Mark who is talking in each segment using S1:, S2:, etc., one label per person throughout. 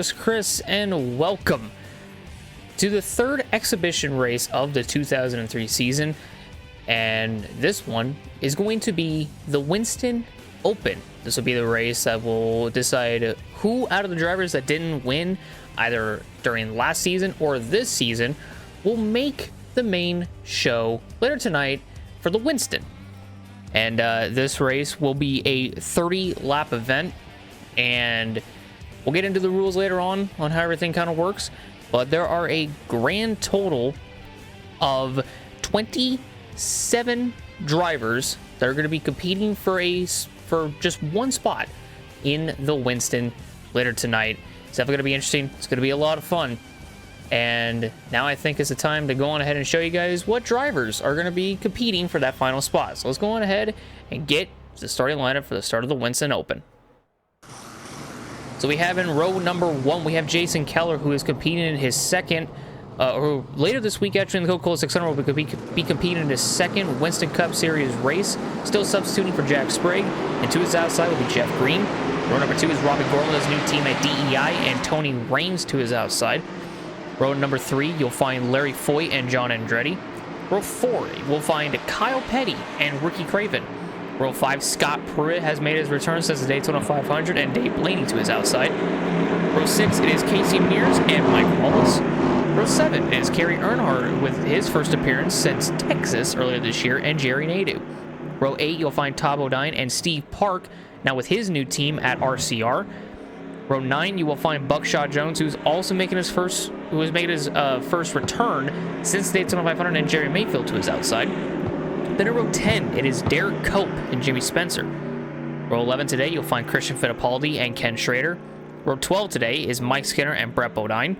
S1: is Chris, and welcome to the third exhibition race of the 2003 season. And this one is going to be the Winston Open. This will be the race that will decide who out of the drivers that didn't win either during last season or this season will make the main show later tonight for the Winston. And this race will be a 30-lap event, and we'll get into the rules later on how everything kind of works. But there are a grand total of 27 drivers that are going to be competing for just one spot in the Winston later tonight. It's definitely going to be interesting. It's going to be a lot of fun. And now I think it's the time to go on ahead and show you guys what drivers are going to be competing for that final spot. So let's go on ahead and get the starting lineup for the start of the Winston Open. So we have in row number 1, we have Jason Keller, who is competing in his second, or later this week actually in the Coca-Cola 600 will be competing in his second Winston Cup Series race, still substituting for Jack Sprague. And to his outside will be Jeff Green. Row number 2 is Robbie Gorlow's new team at DEI, and Tony Raines to his outside. Row number 3, you'll find Larry Foyt and John Andretti. Row 4, we'll find Kyle Petty and Ricky Craven. Row 5, Scott Pruitt has made his return since the Daytona 500, and Dave Blaney to his outside. Row 6, it is Casey Mears and Mike Wallace. Row 7 is Kerry Earnhardt with his first appearance since Texas earlier this year, and Jerry Nadeau. Row 8, you'll find Todd Bodine and Steve Park, now with his new team at RCR. Row 9, you will find Buckshot Jones, who's also making his first return since the Daytona 500, and Jerry Mayfield to his outside. Then in row 10, it is Derek Cope and Jimmy Spencer. Row 11 today, you'll find Christian Fittipaldi and Ken Schrader. Row 12 today is Mike Skinner and Brett Bodine.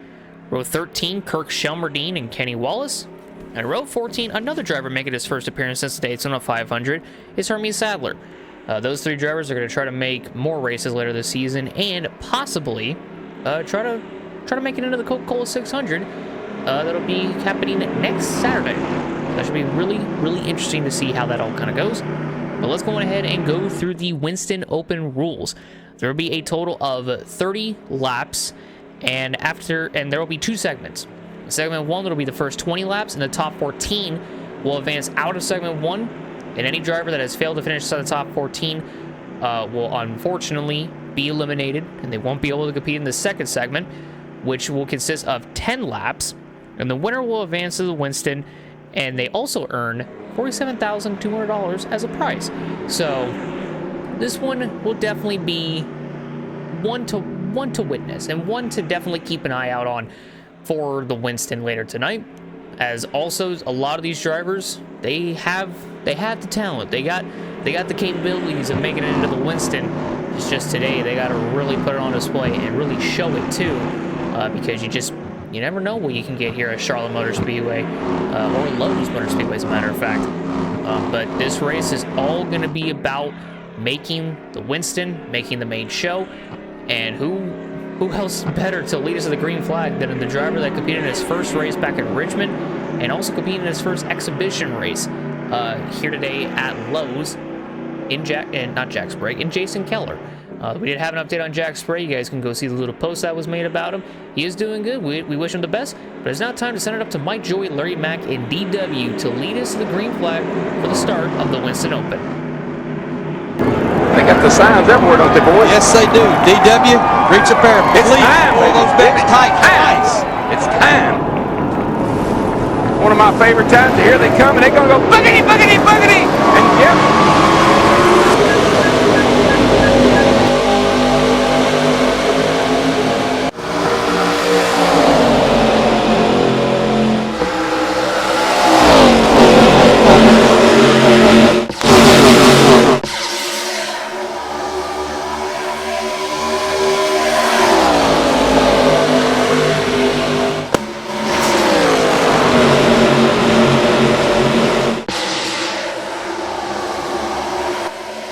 S1: Row 13, Kirk Shelmerdine and Kenny Wallace. And row 14, another driver making his first appearance since the Daytona 500 is Hermie Sadler. Those 3 drivers are going to try to make more races later this season, and possibly try to make it into the Coca-Cola 600. That'll be happening next Saturday. That should be really, really interesting to see how that all kind of goes. But let's go ahead and go through the Winston Open rules. There will be a total of 30 laps, and there will be 2 segments. Segment 1 will be the first 20 laps, and the top 14 will advance out of segment 1. And any driver that has failed to finish inside the top 14 will unfortunately be eliminated, and they won't be able to compete in the second segment, which will consist of 10 laps. And the winner will advance to the Winston, and they also earn $47,200 as a prize. So this one will definitely be one to witness, and one to definitely keep an eye out on for the Winston later tonight. As also, a lot of these drivers, they have the talent. They got the capabilities of making it into the Winston. It's just today they got to really put it on display and really show it too, because you never know what you can get here at Charlotte Motor Speedway, or Lowe's Motor Speedway, as a matter of fact. But this race is all going to be about making the Winston, making the main show, and who else better to lead us to the green flag than the driver that competed in his first race back in Richmond, and also competed in his first exhibition race here today at Lowe's in Jack Sprague, in Jason Keller. We did have an update on Jack Sprague. You guys can go see the little post that was made about him. He is doing good. We wish him the best. But it's now time to send it up to Mike Joy, Larry Mack, and DW to lead us to the green flag for the start of the Winston Open.
S2: They got the signs everywhere, don't they, boys?
S3: Yes, they do. DW, reach a pair.
S2: It's time.
S3: Hold those bags tight. Nice.
S2: It's time. One of my favorite times. Here they come, and they're going to go boogity, boogity, boogity. And yep.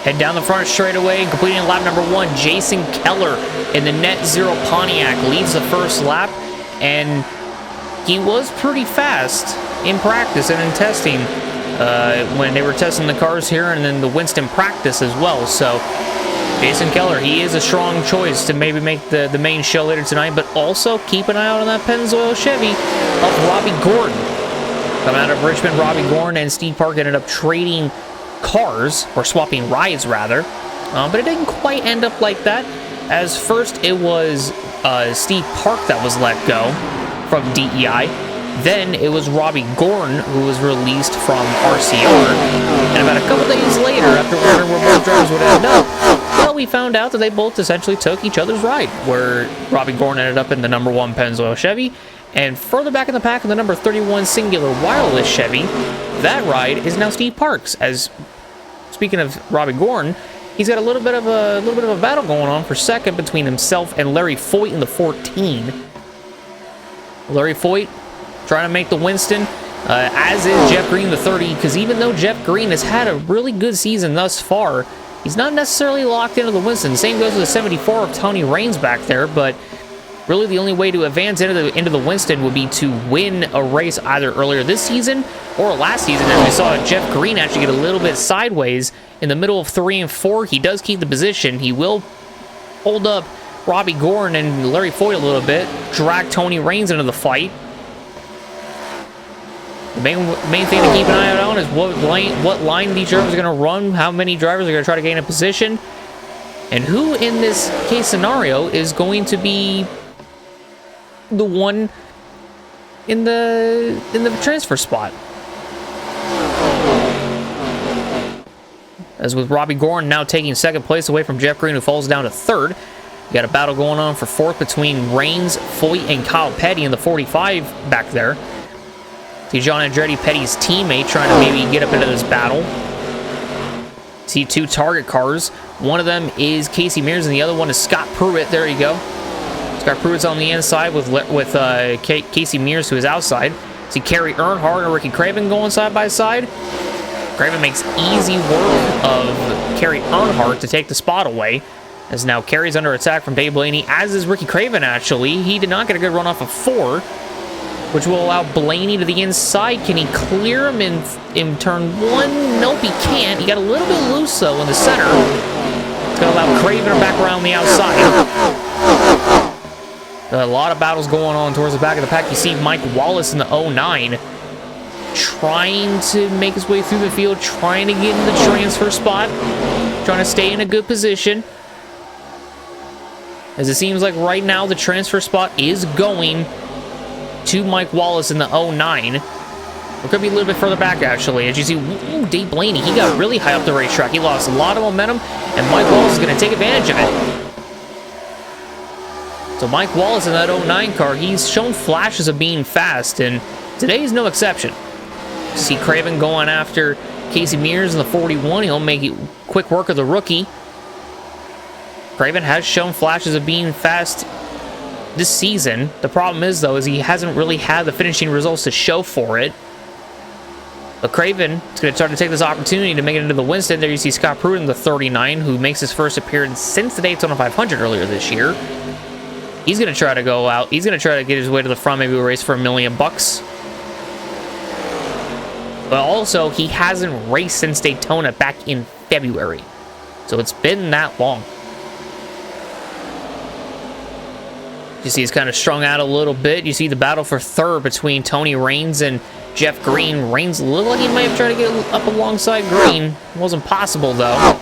S1: Head down the front straightaway and completing lap number 1, Jason Keller in the Net Zero Pontiac leads the first lap, and he was pretty fast in practice and in testing when they were testing the cars here, and then the Winston practice as well. So Jason Keller, he is a strong choice to maybe make the main show later tonight, but also keep an eye out on that Pennzoil Chevy of Robbie Gordon. Coming out of Richmond, Robbie Gordon and Steve Park ended up trading cars, or swapping rides rather, but it didn't quite end up like that, as first it was Steve Park that was let go from DEI. Then it was Robbie Gordon who was released from RCR. And about a couple days later, after wondering where both drivers would end up, well, we found out that they both essentially took each other's ride, where Robbie Gordon ended up in the number 1 Pennzoil Chevy, and further back in the pack in the number 31 Singular Wireless Chevy. That ride is now Steve Park's. As speaking of Robbie Gordon, he's got a little bit of a battle going on for second between himself and Larry Foyt in the 14. Larry Foyt trying to make the Winston, as is Jeff Green, the 30, because even though Jeff Green has had a really good season thus far, he's not necessarily locked into the Winston. Same goes with the 74 of Tony Raines back there, but really the only way to advance into the Winston would be to win a race either earlier this season or last season, as we saw Jeff Green actually get a little bit sideways in the middle of 3 and 4. He does keep the position. He will hold up Robbie Gordon and Larry Foyt a little bit, drag Tony Raines into the fight. The main thing to keep an eye out on is what line these drivers are going to run, how many drivers are going to try to gain a position, and who in this case scenario is going to be the one in the transfer spot. As with Robbie Gordon now taking second place away from Jeff Green, who falls down to third. You got a battle going on for fourth between Raines, Foyt, and Kyle Petty in the 45 back there. See John Andretti, Petty's teammate, trying to maybe get up into this battle. See 2 target cars. One of them is Casey Mears, and the other one is Scott Pruitt. There you go. Scott Pruitt's on the inside with Casey Mears, who is outside. See Kerry Earnhardt and Ricky Craven going side by side. Craven makes easy work of Kerry Earnhardt to take the spot away, as now Kerry's under attack from Dave Blaney, as is Ricky Craven actually. He did not get a good run off of 4, which will allow Blaney to the inside. Can he clear him in turn 1? Nope, he can't. He got a little bit loose, though, in the center. It's going to allow Craven back around the outside. A lot of battles going on towards the back of the pack. You see Mike Wallace in the 09 trying to make his way through the field, trying to get in the transfer spot, trying to stay in a good position. As it seems like right now the transfer spot is going to Mike Wallace in the 09. Or could be a little bit further back, actually. As you see, ooh, Dave Blaney, he got really high up the racetrack. He lost a lot of momentum, and Mike Wallace is going to take advantage of it. So Mike Wallace in that 09 car, he's shown flashes of being fast, and today is no exception. You see Craven going after Casey Mears in the 41. He'll make quick work of the rookie. Craven has shown flashes of being fast this season. The problem is, though, is he hasn't really had the finishing results to show for it. But Craven is going to start to take this opportunity to make it into the Winston. There you see Scott Pruitt in the 39, who makes his first appearance since the Daytona 500 earlier this year. He's going to try to go out. He's going to try to get his way to the front, maybe a race for $1 million. But also, he hasn't raced since Daytona back in February. So it's been that long. You see he's kind of strung out a little bit. You see the battle for third between Tony Raines and Jeff Green. Raines looked like he might have tried to get up alongside Green. It wasn't possible, though.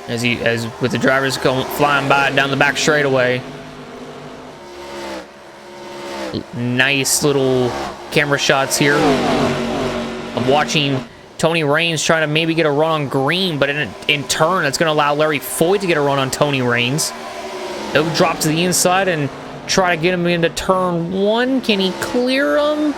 S1: As with the drivers going flying by down the back straightaway. Nice little camera shots here. I'm watching Tony Raines trying to maybe get a run on Green, but in turn, that's going to allow Larry Foyt to get a run on Tony Raines. He'll drop to the inside and try to get him into turn 1. Can he clear him?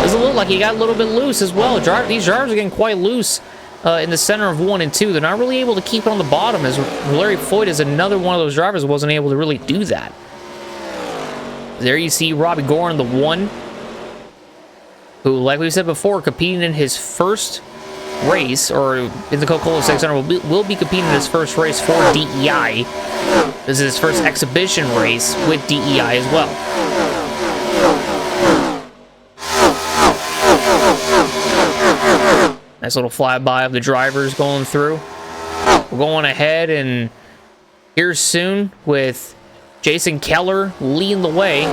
S1: Doesn't look like he got a little bit loose as well. These drivers are getting quite loose in the center of 1 and 2. They're not really able to keep it on the bottom, as Larry Foyt is another one of those drivers who wasn't able to really do that. There you see Robbie Gordon, the 1, who, like we said before, competing in his first race, or in the Coca-Cola 600, will be competing in his first race for DEI. This is his first exhibition race with DEI as well. Nice little flyby of the drivers going through. We're going ahead and here soon with Jason Keller leading the way.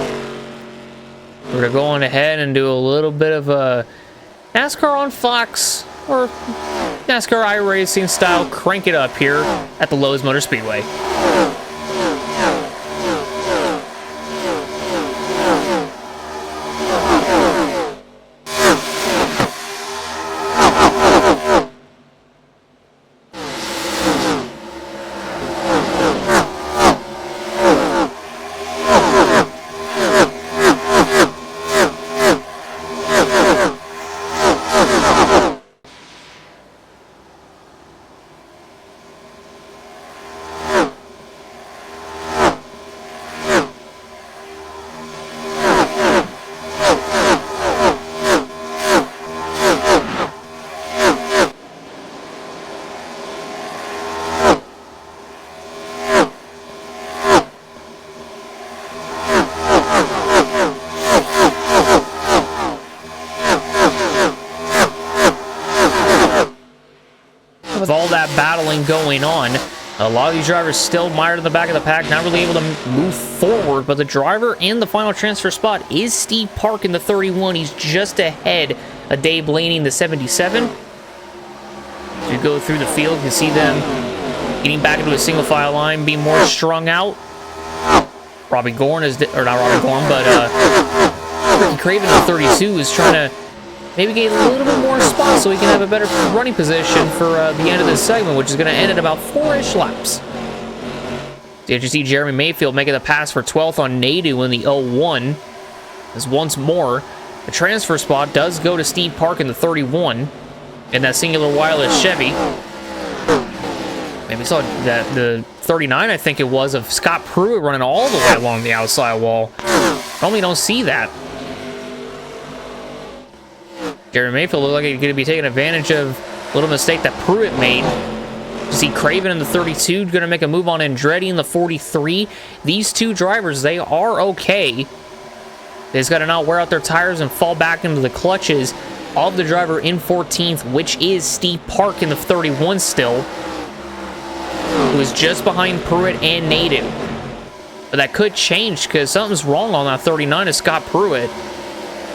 S1: We're going ahead and do a little bit of a NASCAR on Fox or NASCAR iRacing style crank it up here at the Lowe's Motor Speedway. With all that battling going on, a lot of these drivers still mired in the back of the pack, not really able to move forward, but the driver in the final transfer spot is Steve Park in the 31. He's just ahead of Dave Blaney in the 77. As you go through the field, you can see them getting back into a single file line, being more strung out. Robbie Gorn is, or not Robbie Gorn, but Ricky Craven in the 32 is trying to maybe get a little bit more spots so he can have a better running position for the end of this segment, which is going to end at about 4-ish laps. So you see Jeremy Mayfield making the pass for 12th on Nadu in the 01. As once more, the transfer spot does go to Steve Park in the 31 in that singular wireless Chevy. Maybe saw that the 39, I think it was, of Scott Pruitt running all the way along the outside wall. Normally don't see that. Jeremy Mayfield looked like he's going to be taking advantage of a little mistake that Pruitt made. You see Craven in the 32 going to make a move on Andretti in the 43. These two drivers, they are okay. They just got to not wear out their tires and fall back into the clutches of the driver in 14th, which is Steve Park in the 31 still, who is just behind Pruitt and Nadu. But that could change because something's wrong on that 39 of Scott Pruitt.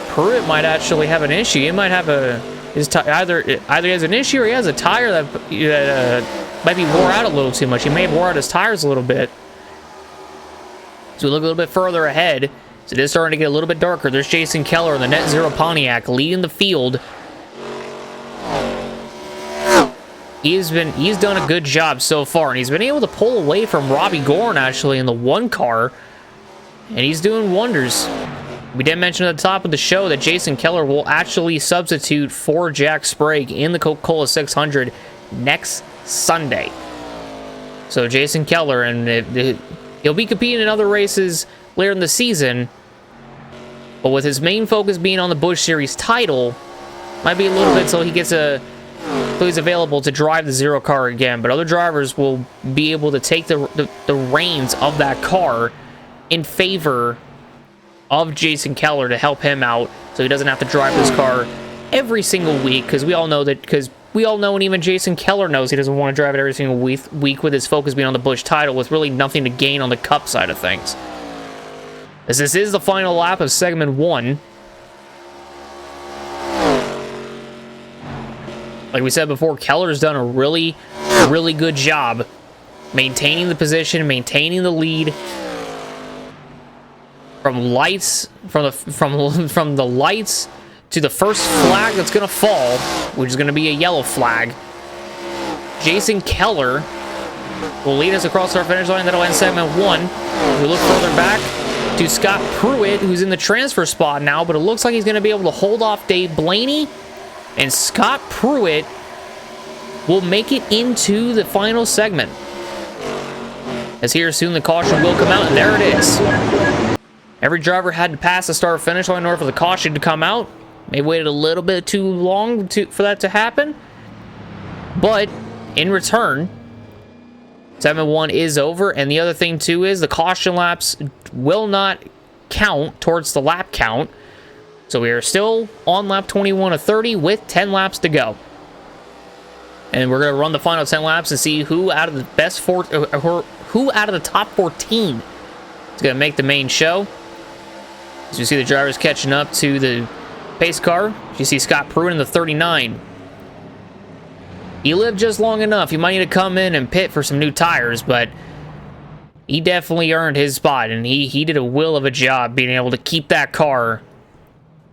S1: Pruitt might actually have an issue. He might have either he has an issue or he has a tire that might be wore out a little too much. He may have wore out his tires a little bit. So we look a little bit further ahead. So it is starting to get a little bit darker. There's Jason Keller in the Net Zero Pontiac leading the field. He's done a good job so far, and he's been able to pull away from Robbie Gorn actually in the one car, and he's doing wonders. We did mention at the top of the show that Jason Keller will actually substitute for Jack Sprague in the Coca-Cola 600 next Sunday. So Jason Keller, and he'll be competing in other races later in the season, but with his main focus being on the Busch Series title, might be a little bit so he's available to drive the Zero car again, but other drivers will be able to take the reins of that car in favor of Jason Keller to help him out so he doesn't have to drive this car every single week, because we all know, and even Jason Keller knows he doesn't want to drive it every single week with his focus being on the Busch title with really nothing to gain on the Cup side of things. As this is the final lap of segment 1. Like we said before, Keller's done a really, really good job maintaining the position, maintaining the lead. From the lights to the first flag that's going to fall, which is going to be a yellow flag. Jason Keller will lead us across our finish line. That'll end segment 1. We look further back to Scott Pruitt, who's in the transfer spot now, but it looks like he's going to be able to hold off Dave Blaney, and Scott Pruitt will make it into the final segment. As here soon the caution will come out, and there it is. Every driver had to pass the start-finish line in order for the caution to come out. They waited a little bit too long for that to happen. But in return, segment 1 is over. And the other thing, too, is the caution laps will not count towards the lap count. So we are still on lap 21 of 30 with 10 laps to go. and we're gonna run the final 10 laps and see who out of the who out of the top 14 is gonna make the main show. As you see the drivers catching up to the pace car, you see Scott Pruitt in the 39. He lived just long enough. He might need to come in and pit for some new tires, but he definitely earned his spot, and he did a will of a job being able to keep that car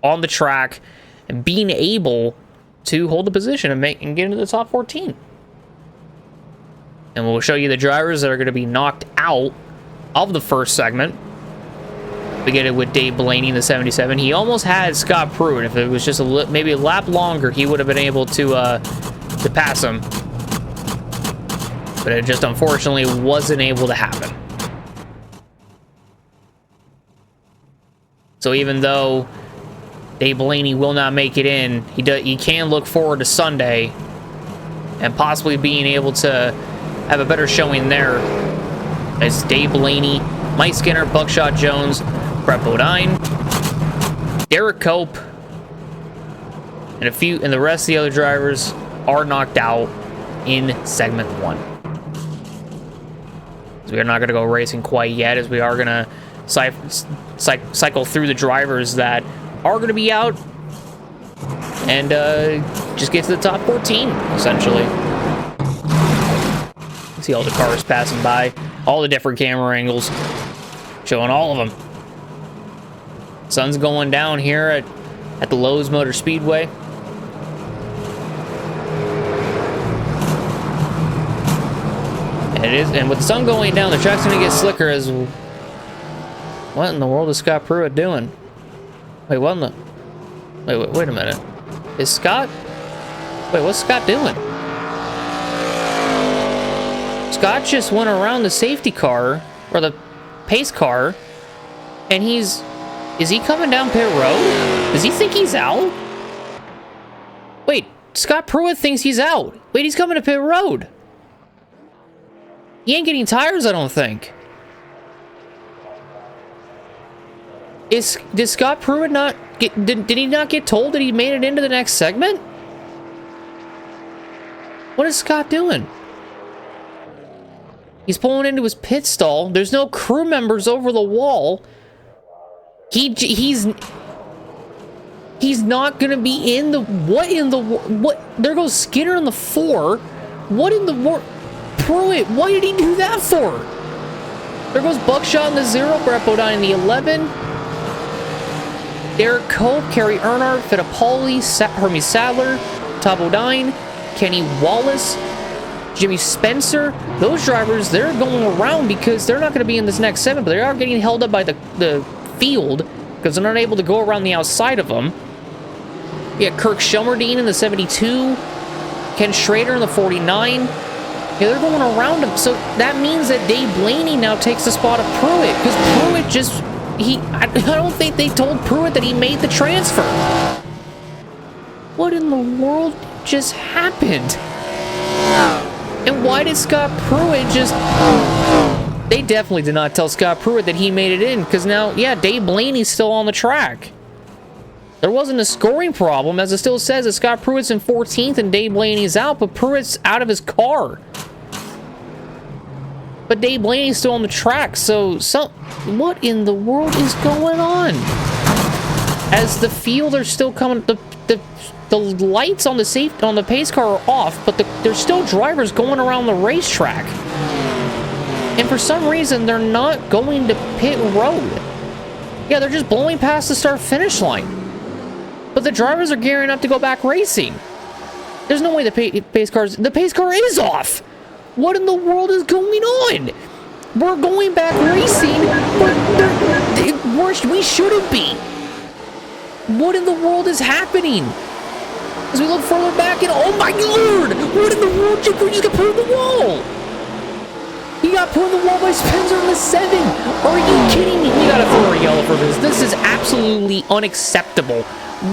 S1: on the track and being able to hold the position and get into the top 14. And we'll show you the drivers that are going to be knocked out of the first segment. We get it with Dave Blaney in the 77. He almost had Scott Pruitt. If it was just maybe a lap longer, he would have been able to pass him. But it just unfortunately wasn't able to happen. So even though Dave Blaney will not make it in, he can look forward to Sunday and possibly being able to have a better showing there. As Dave Blaney, Mike Skinner, Buckshot Jones, Brett Bodine, Derek Cope, and the rest of the other drivers are knocked out in segment 1. So we are not going to go racing quite yet, as we are going to cycle through the drivers that are going to be out and just get to the top 14, essentially. See all the cars passing by, all the different camera angles, showing all of them. Sun's going down here at the Lowe's Motor Speedway. And with the sun going down, the track's going to get slicker. As what in the world is Scott Pruitt doing? Wait, what in the... Wait a minute. Is Scott... Wait, what's Scott doing? Scott just went around the safety car, or the pace car, and is he coming down pit road? Does he think he's out? Wait, Scott Pruitt thinks he's out. Wait, he's coming to pit road. He ain't getting tires, I don't think. Did Scott Pruitt not get... Did he not get told that he made it into the next segment? What is Scott doing? He's pulling into his pit stall. There's no crew members over the wall. He's not gonna be in the... What? There goes Skinner in the 4. What in the world? Pruitt, why did he do that for? There goes Buckshot in the 0. Brett Bodine in the 11. Derek Cope, Kerry Earnhardt, Fittipaldi, Hermie Sadler, Todd Bodine, Kenny Wallace, Jimmy Spencer. Those drivers, they're going around because they're not going to be in this next segment, but they are getting held up by the field because they're not able to go around the outside of them. We got Kirk Shelmerdine in the 72, Ken Schrader in the 49. Yeah, they're going around him. So that means that Dave Blaney now takes the spot of Pruitt, because Pruitt just... I don't think they told Pruitt that he made the transfer. What in the world just happened? And why did Scott Pruitt just... They definitely did not tell Scott Pruitt that he made it in, because now, yeah, Dave Blaney's still on the track. There wasn't a scoring problem, as it still says that Scott Pruitt's in 14th and Dave Blaney's out, but Pruitt's out of his car. But Dave Blaney's still on the track, so what in the world is going on? As the field are still coming, the lights on the pace car are off, but there's still drivers going around the racetrack. And for some reason, they're not going to pit road. Yeah, they're just blowing past the start-finish line. But the drivers are gearing up to go back racing. There's no way the pace car is off. What in the world is going on? We're going back racing, but we shouldn't be. What in the world is happening? As we look further back, and oh my lord! What in the world? Jake just got put in the wall. He got put in the wall by Spencer in the 7. Are you kidding me? We gotta throw a yellow for this. This is absolutely unacceptable.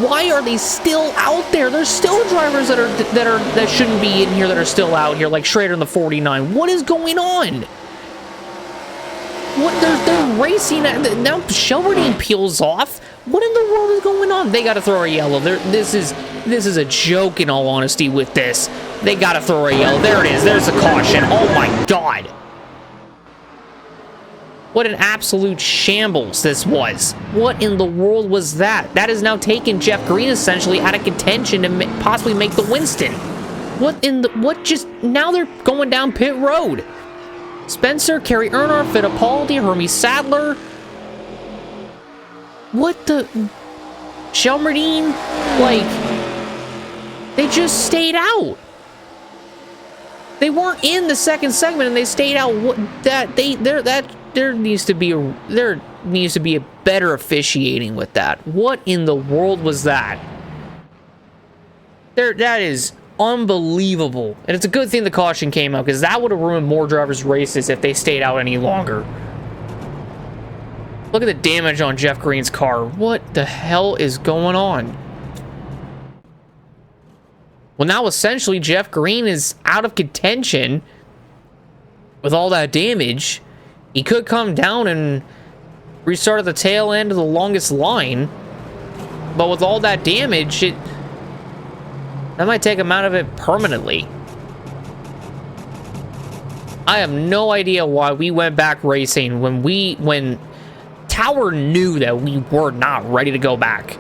S1: Why are they still out there? There's still drivers that shouldn't be in here that are still out here, like Schrader in the 49. What is going on? What they're racing now? Shelmerdine peels off. What in the world is going on? They got to throw a yellow. This is a joke, in all honesty, with this. They gotta throw a yellow. There it is. There's a caution. Oh my God. What an absolute shambles this was. What in the world was that? That has now taken Jeff Green essentially out of contention to possibly make the Winston. Now they're going down pit road. Spencer, Kerry Earnhardt, Fittipaldi, Hermie Sadler. What the? Shelmerdine? Like, they just stayed out. They weren't in the second segment and they stayed out. There needs to be a better officiating with that. What in the world was that? That is unbelievable. And it's a good thing the caution came out, because that would have ruined more drivers' races if they stayed out any longer. Look at the damage on Jeff Green's car. What the hell is going on? Well, now essentially Jeff Green is out of contention with all that damage. He could come down and restart at the tail end of the longest line, but with all that damage, that might take him out of it permanently. I have no idea why we went back racing when Tower knew that we were not ready to go back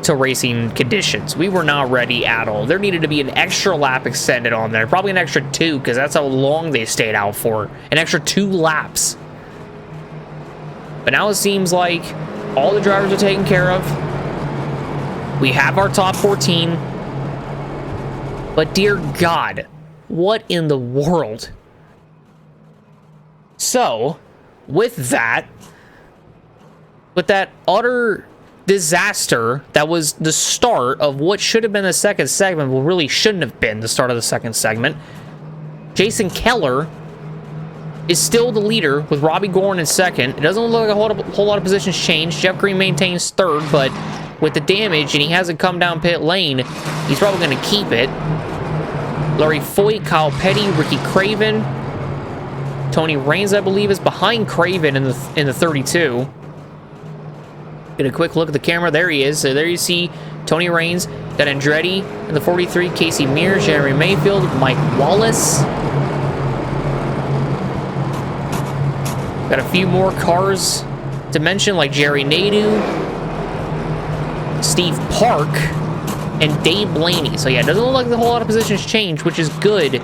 S1: to racing conditions. We were not ready at all. There needed to be an extra lap extended on there, probably an extra 2, because that's how long they stayed out for. An extra 2 laps. But now it seems like all the drivers are taken care of. We have our top 14. But dear God, what in the world? So, with that utter disaster that was the start of what should have been the second segment, but really shouldn't have been the start of the second segment, Jason Keller is still the leader with Robbie Gorin in second. It doesn't look like a whole lot of positions changed. Jeff Green maintains third, but with the damage, and he hasn't come down pit lane, he's probably going to keep it. Larry Foyt, Kyle Petty, Ricky Craven, Tony Raines, I believe, is behind Craven in the 32. Get a quick look at the camera. There he is. So there you see Tony Raines, got Andretti in the 43, Casey Mears, Jeremy Mayfield, Mike Wallace. Got a few more cars to mention, like Jerry Nadeau, Steve Park, and Dave Blaney. So yeah, it doesn't look like a whole lot of positions changed, which is good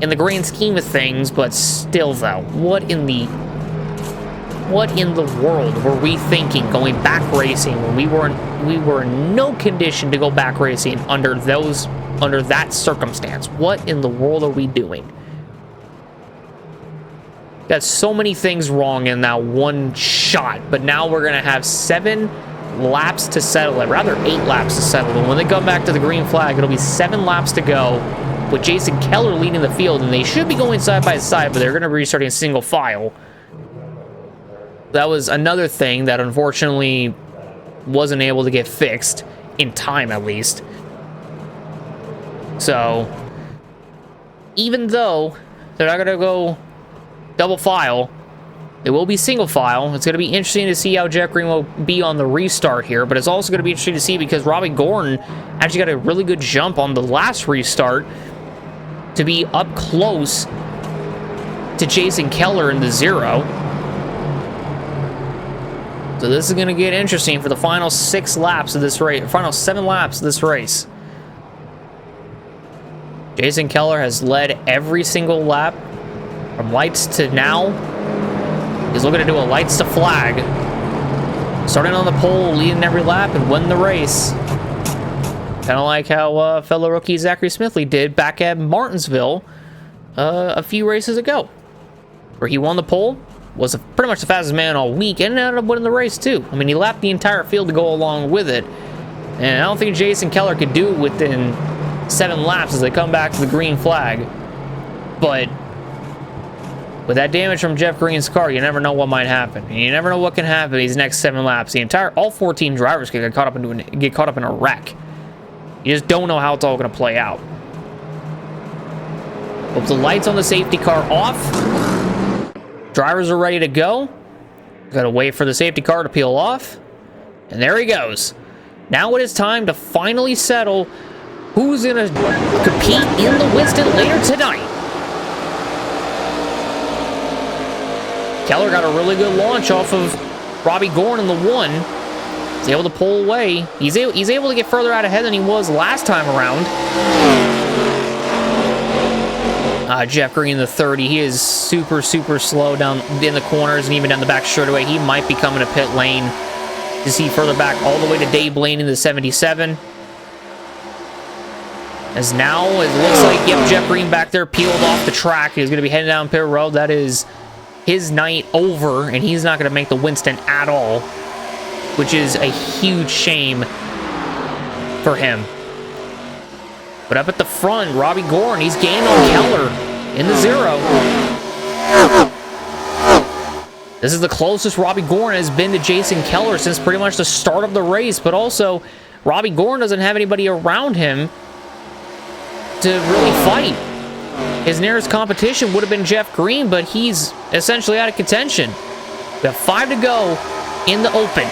S1: in the grand scheme of things, but still though, what in the world were we thinking going back racing when we were in no condition to go back racing under that circumstance? What in the world are we doing? Got so many things wrong in that one shot, but now we're gonna have 7 laps to settle it, rather 8 laps to settle it. When they come back to the green flag, it'll be 7 laps to go with Jason Keller leading the field, and they should be going side by side, but they're gonna be restarting single file. That was another thing that unfortunately wasn't able to get fixed in time, at least. So even though they're not gonna go double file, it will be single file. It's going to be interesting to see how Jeff Green will be on the restart here, but it's also going to be interesting to see because Robbie Gorin actually got a really good jump on the last restart to be up close to Jason Keller in the 0. So this is going to get interesting for the final 6 laps of this race, final 7 laps of this race. Jason Keller has led every single lap from lights to now. He's looking to do a lights to flag. Starting on the pole, leading every lap, and win the race. Kind of like how fellow rookie Zachary Smithley did back at Martinsville a few races ago. Where he won the pole, was pretty much the fastest man all week, and ended up winning the race too. I mean, he lapped the entire field to go along with it. And I don't think Jason Keller could do it within 7 laps as they come back to the green flag. But with that damage from Jeff Green's car, you never know what might happen. And you never know what can happen these next 7 laps. All 14 drivers could get caught up in a wreck. You just don't know how it's all going to play out. With the lights on the safety car off, drivers are ready to go. Got to wait for the safety car to peel off. And there he goes. Now it is time to finally settle who's going to compete in the Winston later tonight. Keller got a really good launch off of Robbie Gorn in the 1. He's able to pull away. He's able to get further out ahead than he was last time around. Jeff Green, the 30, he is super, super slow down in the corners and even down the back straightaway. He might be coming to pit lane to see further back all the way to Dave Blaney in the 77. As now it looks like, yep, Jeff Green back there peeled off the track. He's going to be heading down pit road. That is his night over, and he's not going to make the Winston at all, which is a huge shame for him. But up at the front, Robbie Gorn, he's gained on Keller in the 0. This is the closest Robbie Gorn has been to Jason Keller since pretty much the start of the race, but also Robbie Gorn doesn't have anybody around him to really fight. His nearest competition would have been Jeff Green, but he's essentially out of contention. We have 5 to go in the open.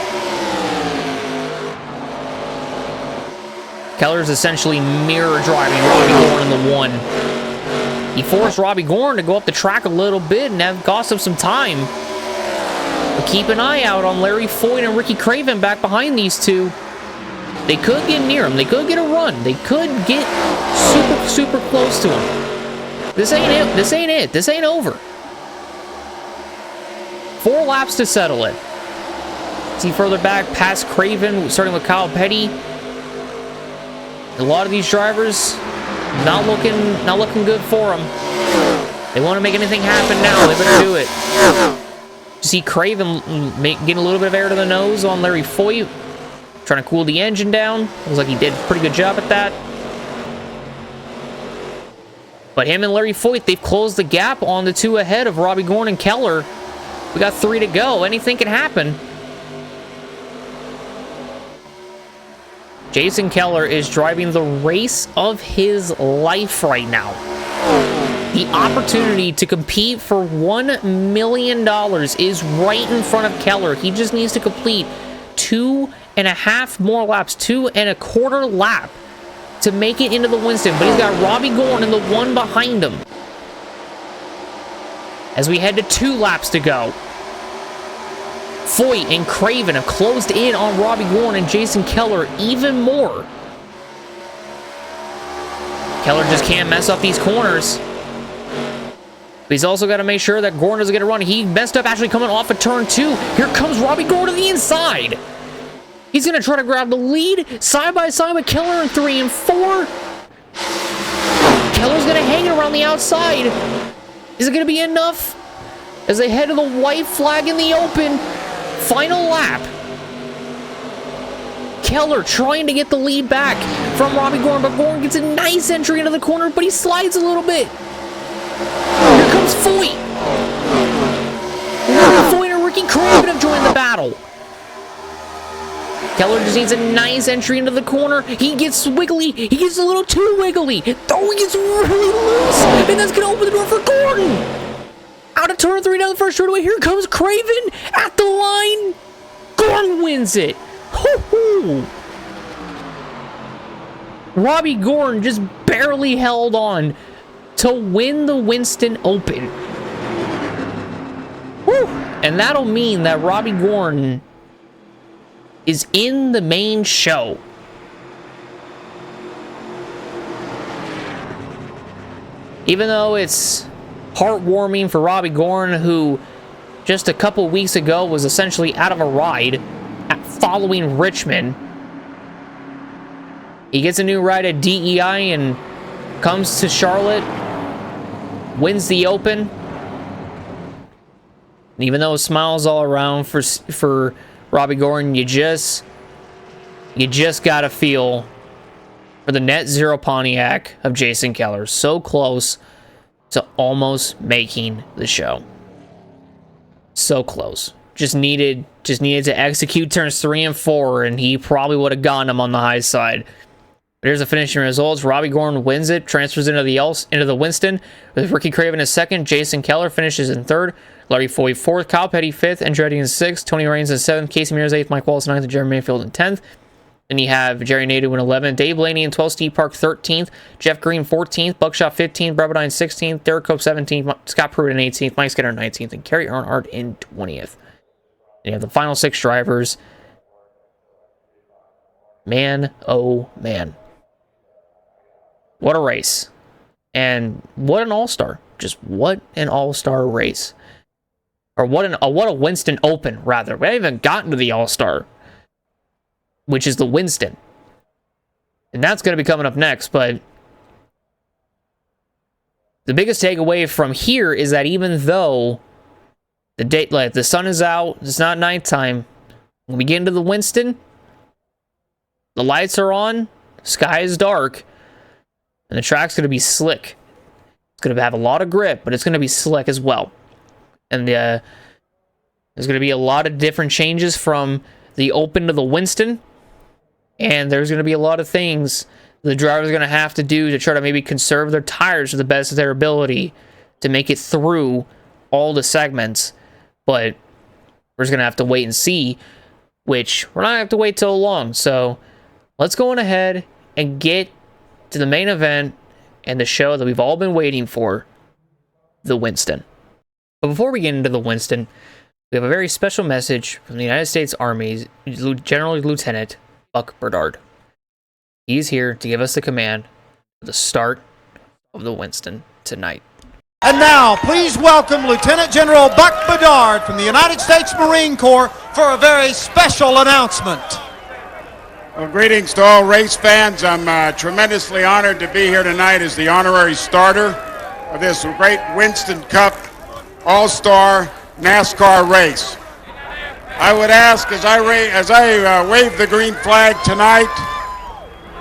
S1: Keller's essentially mirror driving Robbie Gorn in the 1. He forced Robbie Gorn to go up the track a little bit and have cost him some time. But keep an eye out on Larry Foyt and Ricky Craven back behind these two. They could get near him. They could get a run. They could get super, super close to him. This ain't it. This ain't it. This ain't over. 4 laps to settle it. See further back past Craven, starting with Kyle Petty. A lot of these drivers not looking good for them. They want to make anything happen now. They better do it. You see Craven getting a little bit of air to the nose on Larry Foyt, trying to cool the engine down. Looks like he did a pretty good job at that. But him and Larry Foyt, they've closed the gap on the 2 ahead of Robbie Gorn and Keller. We got 3 to go. Anything can happen. Jason Keller is driving the race of his life right now. The opportunity to compete for $1 million is right in front of Keller. He just needs to complete 2.5 more laps, 2.25 lap to make it into the Winston. But he's got Robbie Gorn in the 1 behind him. As we head to 2 laps to go. Foyt and Craven have closed in on Robbie Gorn and Jason Keller even more. Keller just can't mess up these corners. But he's also got to make sure that Gorn doesn't get a run. He messed up actually coming off of turn 2. Here comes Robbie Gorn to the inside. He's going to try to grab the lead side by side with Keller in 3 and 4. Keller's going to hang it around the outside. Is it going to be enough? As they head to the white flag in the open. Final lap. Keller trying to get the lead back from Robbie Gorn, but Gorn gets a nice entry into the corner, but he slides a little bit. Here comes Foyt. Foyt and Ricky Craven have joined the battle. Keller just needs a nice entry into the corner. He gets wiggly. He gets a little too wiggly. Oh, he gets really loose, and that's going to open the door for Gordon. Out of turn 3 down the first straightaway. Here comes Craven at the line. Gorn wins it. Hoo-hoo. Robbie Gorn just barely held on to win the Winston Open. Woo. And that'll mean that Robbie Gorn is in the main show. Even though it's heartwarming for Robbie Gorn, who just a couple weeks ago was essentially out of a ride following Richmond. He gets a new ride at DEI and comes to Charlotte, wins the Open. And even though smiles all around for Robbie Gorn, you just gotta feel for the net zero Pontiac of Jason Keller. So close to almost making the show. So close. Just needed to execute turns 3 and 4, and he probably would have gotten him on the high side. But here's the finishing results. Robbie Gorn wins it, transfers into the Winston, with Ricky Craven in 2nd. Jason Keller finishes in 3rd. Larry Foyt 4th. Kyle Petty 5th. Andretti in 6th. Tony Raines in 7th. Casey Mears 8th. Mike Wallace 9th. And Jeremy Mayfield in 10th. Then you have Jerry Nadeau in 11th, Dave Blaney in 12th, Steve Park 13th, Jeff Green 14th, Buckshot 15th, Brebadine 16th, Derek Cope 17th, Scott Pruitt in 18th, Mike Skinner 19th, and Kerry Earnhardt in 20th. And you have the final 6 drivers. Man, oh man. What a race. And what an all-star. Just what an all-star race. Or what a Winston Open, rather. We haven't even gotten to the all-star, which is the Winston. And that's going to be coming up next, but the biggest takeaway from here is that even though the sun is out, it's not nighttime, when we get into the Winston, the lights are on, sky is dark, and the track's going to be slick. It's going to have a lot of grip, but it's going to be slick as well. And there's going to be a lot of different changes from the Open to the Winston. And there's going to be a lot of things the driver's going to have to do to try to maybe conserve their tires to the best of their ability to make it through all the segments. But we're just going to have to wait and see, which we're not going to have to wait till long. So let's go on ahead and get to the main event and the show that we've all been waiting for, the Winston. But before we get into the Winston, we have a very special message from the United States Army's General Lieutenant Buck Bedard. He's here to give us the command for the start of the Winston tonight.
S4: And now, please welcome Lieutenant General Buck Bedard from the United States Marine Corps for a very special announcement.
S5: Well, greetings to all race fans. I'm tremendously honored to be here tonight as the honorary starter of this great Winston Cup All-Star NASCAR race. I would ask, as I wave the green flag tonight,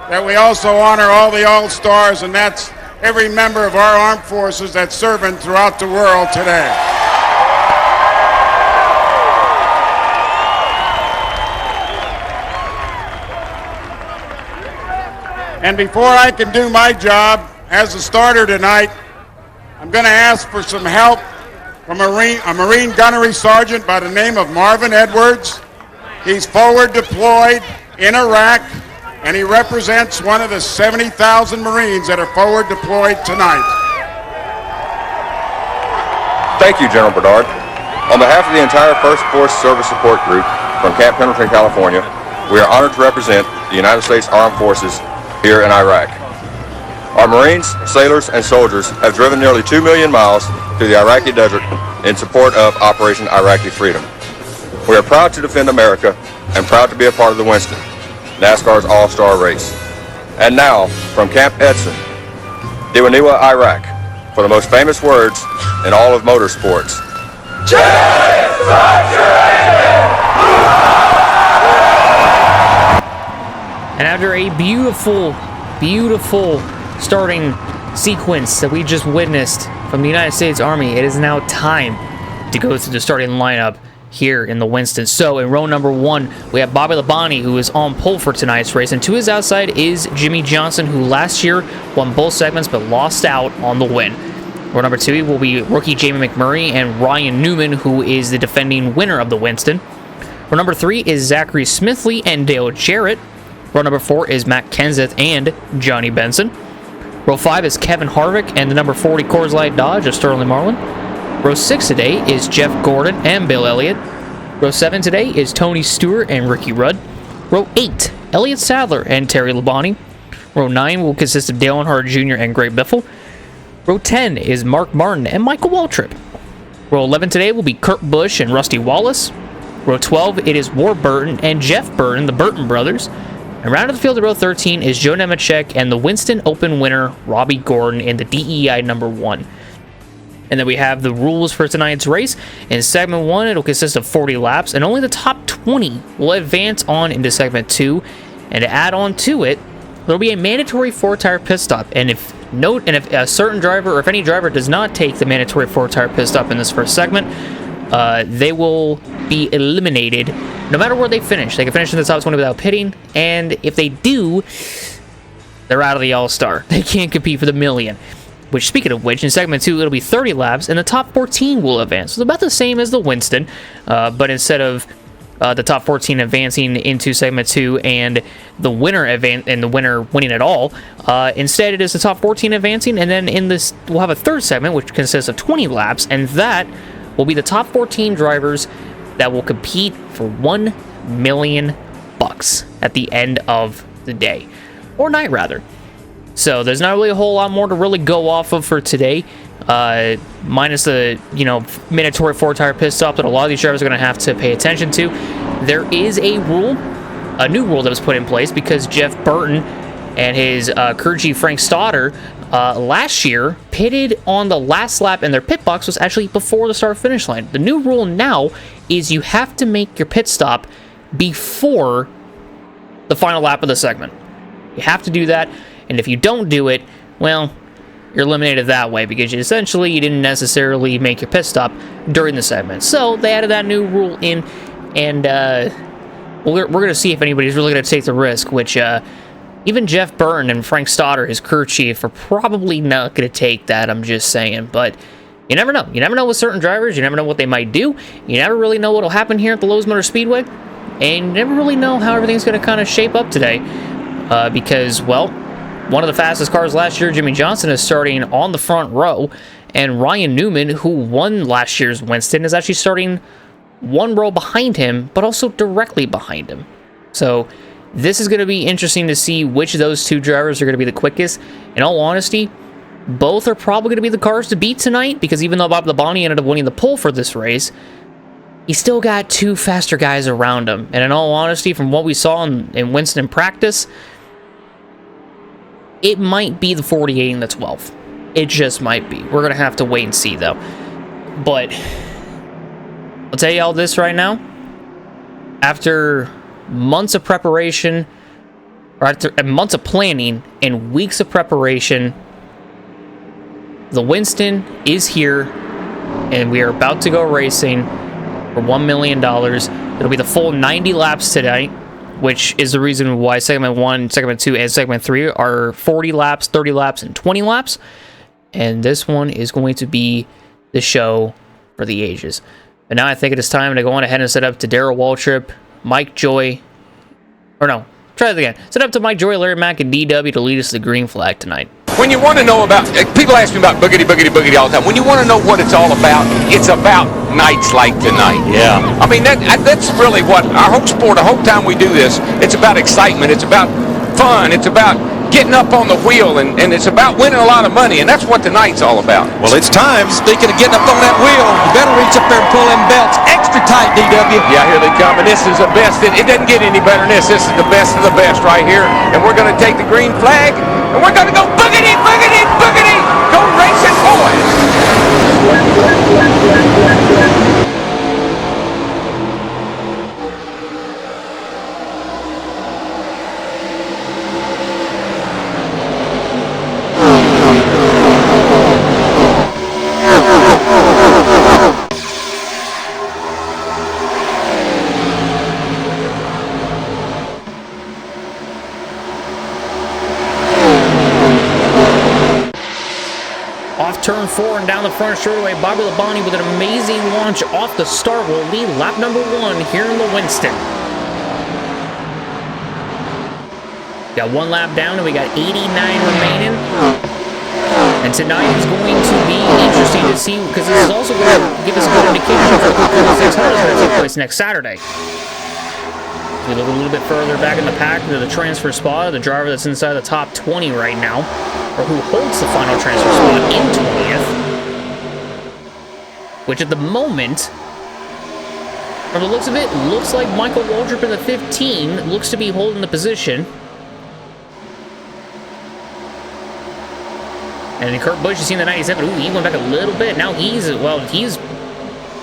S5: that we also honor all the All-Stars, and that's every member of our armed forces that's serving throughout the world today. And before I can do my job as a starter tonight, I'm going to ask for some help from a Marine Gunnery Sergeant by the name of Marvin Edwards. He's forward deployed in Iraq, and he represents one of the 70,000 Marines that are forward deployed tonight.
S6: Thank you, General Bedard. On behalf of the entire 1st Force Service Support Group from Camp Pendleton, California, we are honored to represent the United States Armed Forces here in Iraq. Our Marines, sailors, and soldiers have driven nearly 2 million miles through the Iraqi desert in support of Operation Iraqi Freedom. We are proud to defend America and proud to be a part of the Winston, NASCAR's all-star race. And now, from Camp Edson, Diwaniwa, Iraq, for the most famous words in all of motorsports.
S1: And after a beautiful, beautiful starting sequence that we just witnessed from the United States Army, it is now time to go through the starting lineup here in the Winston. So in row number 1, we have Bobby Labonte, who is on pole for tonight's race, and to his outside is Jimmy Johnson, who last year won both segments but lost out on the win. Row number 2 will be rookie Jamie McMurray and Ryan Newman, who is the defending winner of the Winston. Row number 3 is Zachary Smithley and Dale Jarrett. Row number 4 is Matt Kenseth and Johnny Benson. Row 5 is Kevin Harvick and the number 40 Coors Light Dodge of Sterling Marlin. Row 6 today is Jeff Gordon and Bill Elliott. Row 7 today is Tony Stewart and Ricky Rudd. Row 8, Elliott Sadler and Terry Labonte. Row 9 will consist of Dale Earnhardt Jr. and Greg Biffle. Row 10 is Mark Martin and Michael Waltrip. Row 11 today will be Kurt Busch and Rusty Wallace. Row 12, it is Warburton and Jeff Burton, the Burton brothers. And round of the field at row 13 is Joe Nemechek and the Winston Open winner, Robbie Gordon, in the DEI number 1. And then we have the rules for tonight's race. In segment 1, it'll consist of 40 laps, and only the top 20 will advance on into segment 2. And to add on to it, there'll be a mandatory 4-tire pit stop. And if a certain driver, or if any driver does not take the mandatory 4-tire pit stop in this first segment, they will be eliminated no matter where they finish. They can finish in the top 20 without pitting, and if they do, they're out of the All-Star. They can't compete for the million. Which, speaking of which, in segment 2, it'll be 30 laps, and the top 14 will advance. So it's about the same as the Winston, but instead of the top 14 advancing into segment 2 and the winner winning it all. Instead, it is the top 14 advancing, and then in this we'll have a third segment which consists of 20 laps, and that will be the top 14 drivers that will compete for $1 million at the end of the day, or night rather. So there's not really a whole lot more to really go off of for today, minus the mandatory 4-tire pit stop that a lot of these drivers are going to have to pay attention to. There is a new rule that was put in place because Jeff Burton and his crew chief Frank Stoddard last year pitted on the last lap, and their pit box was actually before the start-finish line. The new rule now is you have to make your pit stop before the final lap of the segment. You have to do that. And if you don't do it, well, you're eliminated that way because you didn't necessarily make your pit stop during the segment. So they added that new rule in, and we're going to see if anybody's really going to take the risk, which even Jeff Burton and Frank Stoddard, his crew chief, are probably not going to take that, I'm just saying. But you never know. You never know with certain drivers. You never know what they might do. You never really know what will happen here at the Lowe's Motor Speedway. And you never really know how everything's going to kind of shape up today because, well, one of the fastest cars last year, Jimmy Johnson, is starting on the front row, and Ryan Newman, who won last year's Winston, is actually starting one row behind him, but also directly behind him. So this is going to be interesting to see which of those two drivers are going to be the quickest. In all honesty, both are probably going to be the cars to beat tonight, because even though Bob Labonte ended up winning the pole for this race, he still got two faster guys around him. And in all honesty, from what we saw in Winston practice, it might be the 48 and the 12. It just might be. We're going to have to wait and see, though. But I'll tell you all this right now. After months of preparation, or after months of planning and weeks of preparation, the Winston is here, and we are about to go racing for $1 million. It'll be the full 90 laps tonight, which is the reason why Segment 1, Segment 2, and Segment 3 are 40 laps, 30 laps, and 20 laps. And this one is going to be the show for the ages. And now I think it is time to go on ahead and set up to Darrell Waltrip, Mike Joy, or no, try that again. Set up to Mike Joy, Larry Mack, and DW to lead us to the green flag tonight.
S2: When you want to know about, people ask me about boogity, boogity, boogity all the time. When you want to know what it's all about, it's about nights like tonight.
S3: Yeah.
S2: I mean, that's really what our whole sport, the whole time we do this, it's about excitement. It's about fun. It's about getting up on the wheel, and it's about winning a lot of money, and that's what tonight's all about.
S3: Well, it's time. Speaking of getting up on that wheel, you better reach up there and pull them belts extra tight, DW.
S2: Yeah, here they come, and this is the best. It doesn't get any better than this. This is the best of the best right here, and we're going to take the green flag, and we're going to go boogity, boogity, boogity. Go racing, boys.
S1: Turn 4 and down the front straightaway, Bobby Labonte with an amazing launch off the start will lead lap number 1 here in the Winston. Got one lap down and we got 89 remaining. And tonight is going to be interesting to see, because this is also going to give us a good indication for Coca-Cola 600 is going to take place next Saturday. We look a little bit further back in the pack to the transfer spot, the driver that's inside the top 20 right now, or who holds the final transfer spot in 20th, which at the moment, from the looks of it, looks like Michael Waldrop in the 15 looks to be holding the position. And then Kurt Busch, you seen the 97, ooh, he went back a little bit. Now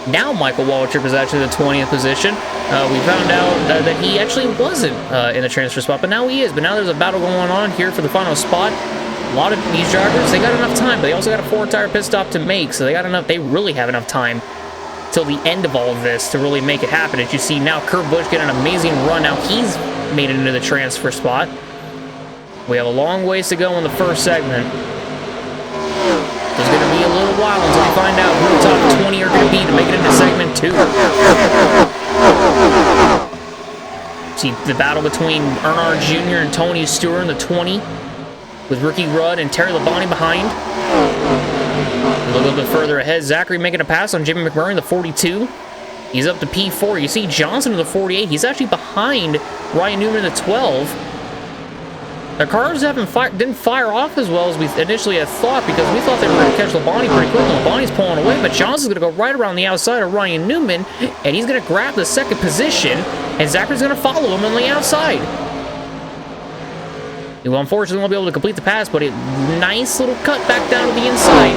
S1: now Michael Waldrop is actually the 20th position. We found out that he actually wasn't in the transfer spot, but now he is. But now there's a battle going on here for the final spot. A lot of these drivers, they got enough time, but they also got a 4-tire pit stop to make, so they really have enough time till the end of all of this to really make it happen. As you see now, Kurt Busch getting an amazing run. Now he's made it into the transfer spot. We have a long ways to go in the first segment. There's going to be a little while until we find out who the top 20 are going to be to make it into segment 2. See the battle between Earnhardt Jr. and Tony Stewart in the 20, with Ricky Rudd and Terry Labonte behind. A little bit further ahead, Zachary making a pass on Jimmy McMurray in the 42. He's up to P4. You see Johnson in the 48. He's actually behind Ryan Newman in the 12. The cars didn't fire off as well as we initially had thought, because we thought they were going to catch Labonte pretty quick, and Labonte's pulling away, but Johnson's going to go right around the outside of Ryan Newman, and he's going to grab the second position, and Zachary's going to follow him on the outside. He will unfortunately won't be able to complete the pass, but a nice little cut back down to the inside.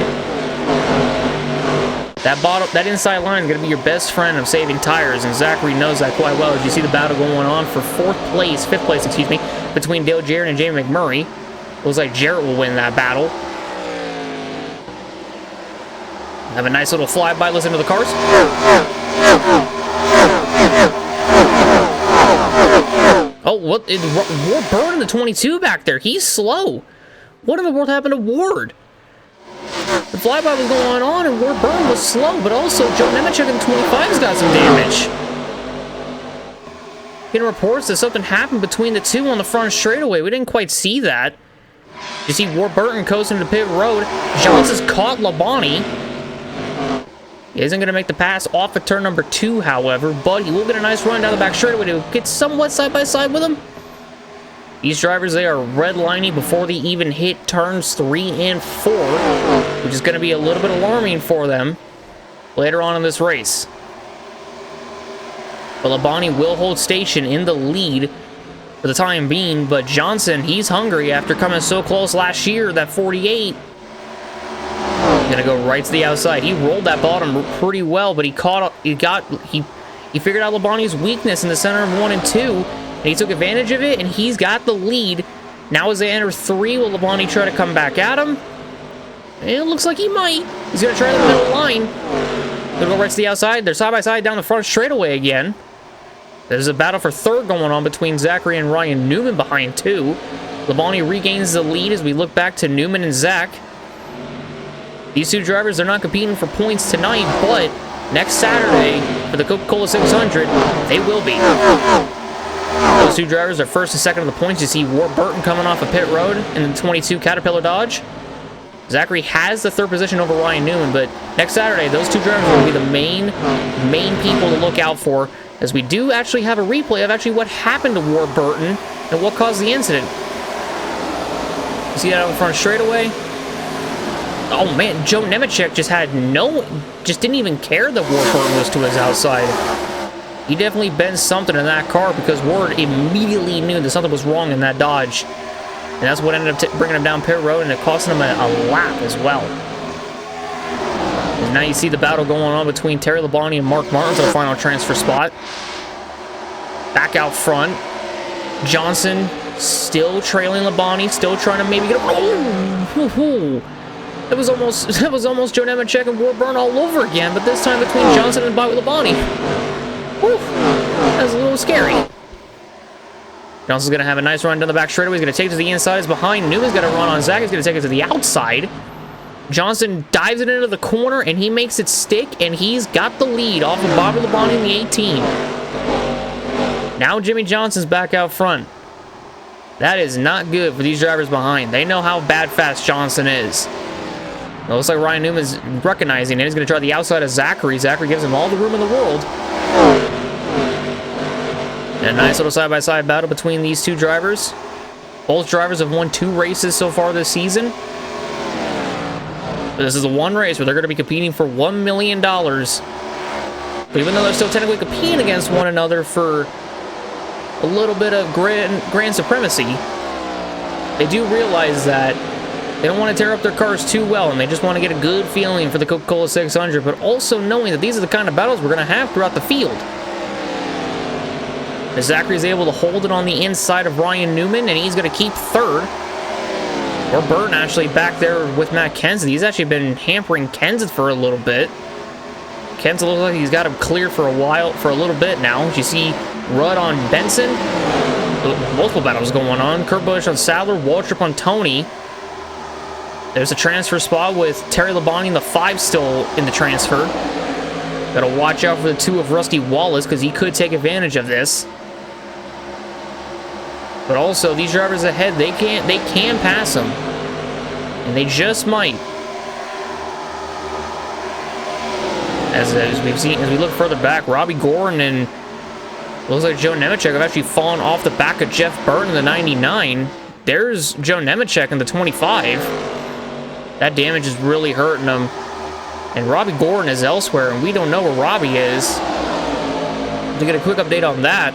S1: That inside line is going to be your best friend of saving tires, and Zachary knows that quite well. As you see the battle going on for fifth place, excuse me, between Dale Jarrett and Jamie McMurray. Looks like Jarrett will win that battle. Have a nice little flyby. Listen to the cars. Oh, what? Ward Bird in the 22 back there. He's slow. What in the world happened to Ward? The flyby was going on, and Ward Burn was slow, but also Joe Nemechek in the 25's got some damage. Getting reports that something happened between the two on the front straightaway. We didn't quite see that. You see Ward Burton coasting to pit road. Johnson's caught Labonte. He isn't going to make the pass off of turn number 2, however, but he will get a nice run down the back straightaway to get somewhat side by side with him. These drivers, they are redlining before they even hit turns 3 and 4, which is going to be a little bit alarming for them later on in this race. But Labonte will hold station in the lead for the time being, but Johnson, he's hungry after coming so close last year, that 48. He's going to go right to the outside. He rolled that bottom pretty well, but he figured out Labonte's weakness in the center of 1 and 2. And he took advantage of it, and he's got the lead. Now as they enter 3, will Labonte try to come back at him? And it looks like he might. He's going to try the middle line. They'll go right to the outside. They're side by side down the front straightaway again. There's a battle for third going on between Zachary and Ryan Newman behind 2. Labonte regains the lead as we look back to Newman and Zach. These two drivers, they're not competing for points tonight, but next Saturday for the Coca-Cola 600, they will be. Those two drivers are first and second of the points. You see Ward Burton coming off of pit road in the 22 Caterpillar Dodge. Zachary has the third position over Ryan Newman, but next Saturday, those two drivers will be the main people to look out for, as we do actually have a replay of actually what happened to Ward Burton and what caused the incident. You see that out in front straightaway? Oh man, Joe Nemechek just didn't even care that Ward Burton was to his outside. He definitely bent something in that car, because Ward immediately knew that something was wrong in that Dodge. And that's what ended up bringing him down pit road, and it costing him a lap as well. And now you see the battle going on between Terry Labonte and Mark Martin for the final transfer spot. Back out front, Johnson still trailing Labonte, still trying to maybe get a... It was almost Joe Nemechek and Ward Burn all over again, but this time between Johnson and Labonte. Whew, that was a little scary. Johnson's going to have a nice run down the back straightaway. He's going to take it to the inside. He's behind. Newman's going to run on Zach. He's going to take it to the outside. Johnson dives it into the corner, and he makes it stick, and he's got the lead off of Bobby Labonte in the 18. Now Jimmy Johnson's back out front. That is not good for these drivers behind. They know how bad fast Johnson is. It looks like Ryan Newman's recognizing it. He's going to try the outside of Zachary. Zachary gives him all the room in the world. And a nice little side-by-side battle between these two drivers. Both drivers have won 2 races so far this season. But this is the one race where they're going to be competing for $1 million. But even though they're still technically competing against one another for a little bit of grand supremacy, they do realize that they don't want to tear up their cars too well, and they just want to get a good feeling for the Coca-Cola 600, but also knowing that these are the kind of battles we're going to have throughout the field. As Zachary is able to hold it on the inside of Ryan Newman, and he's going to keep third. Or Burton actually back there with Matt Kenseth. He's actually been hampering Kenseth for a little bit. Kenseth looks like he's got him clear for a little bit now. You see Rudd on Benson. Multiple battles going on. Kurt Busch on Sadler. Waltrip on Tony. There's a transfer spot with Terry Labonte in the 5 still in the transfer. Got to watch out for the 2 of Rusty Wallace, because he could take advantage of this. But also, these drivers ahead, they can pass them. And they just might. As we've seen, as we look further back, Robbie Gordon and looks like Joe Nemechek have actually fallen off the back of Jeff Burton in the 99. There's Joe Nemechek in the 25. That damage is really hurting him. And Robbie Gordon is elsewhere, and we don't know where Robbie is. To get a quick update on that,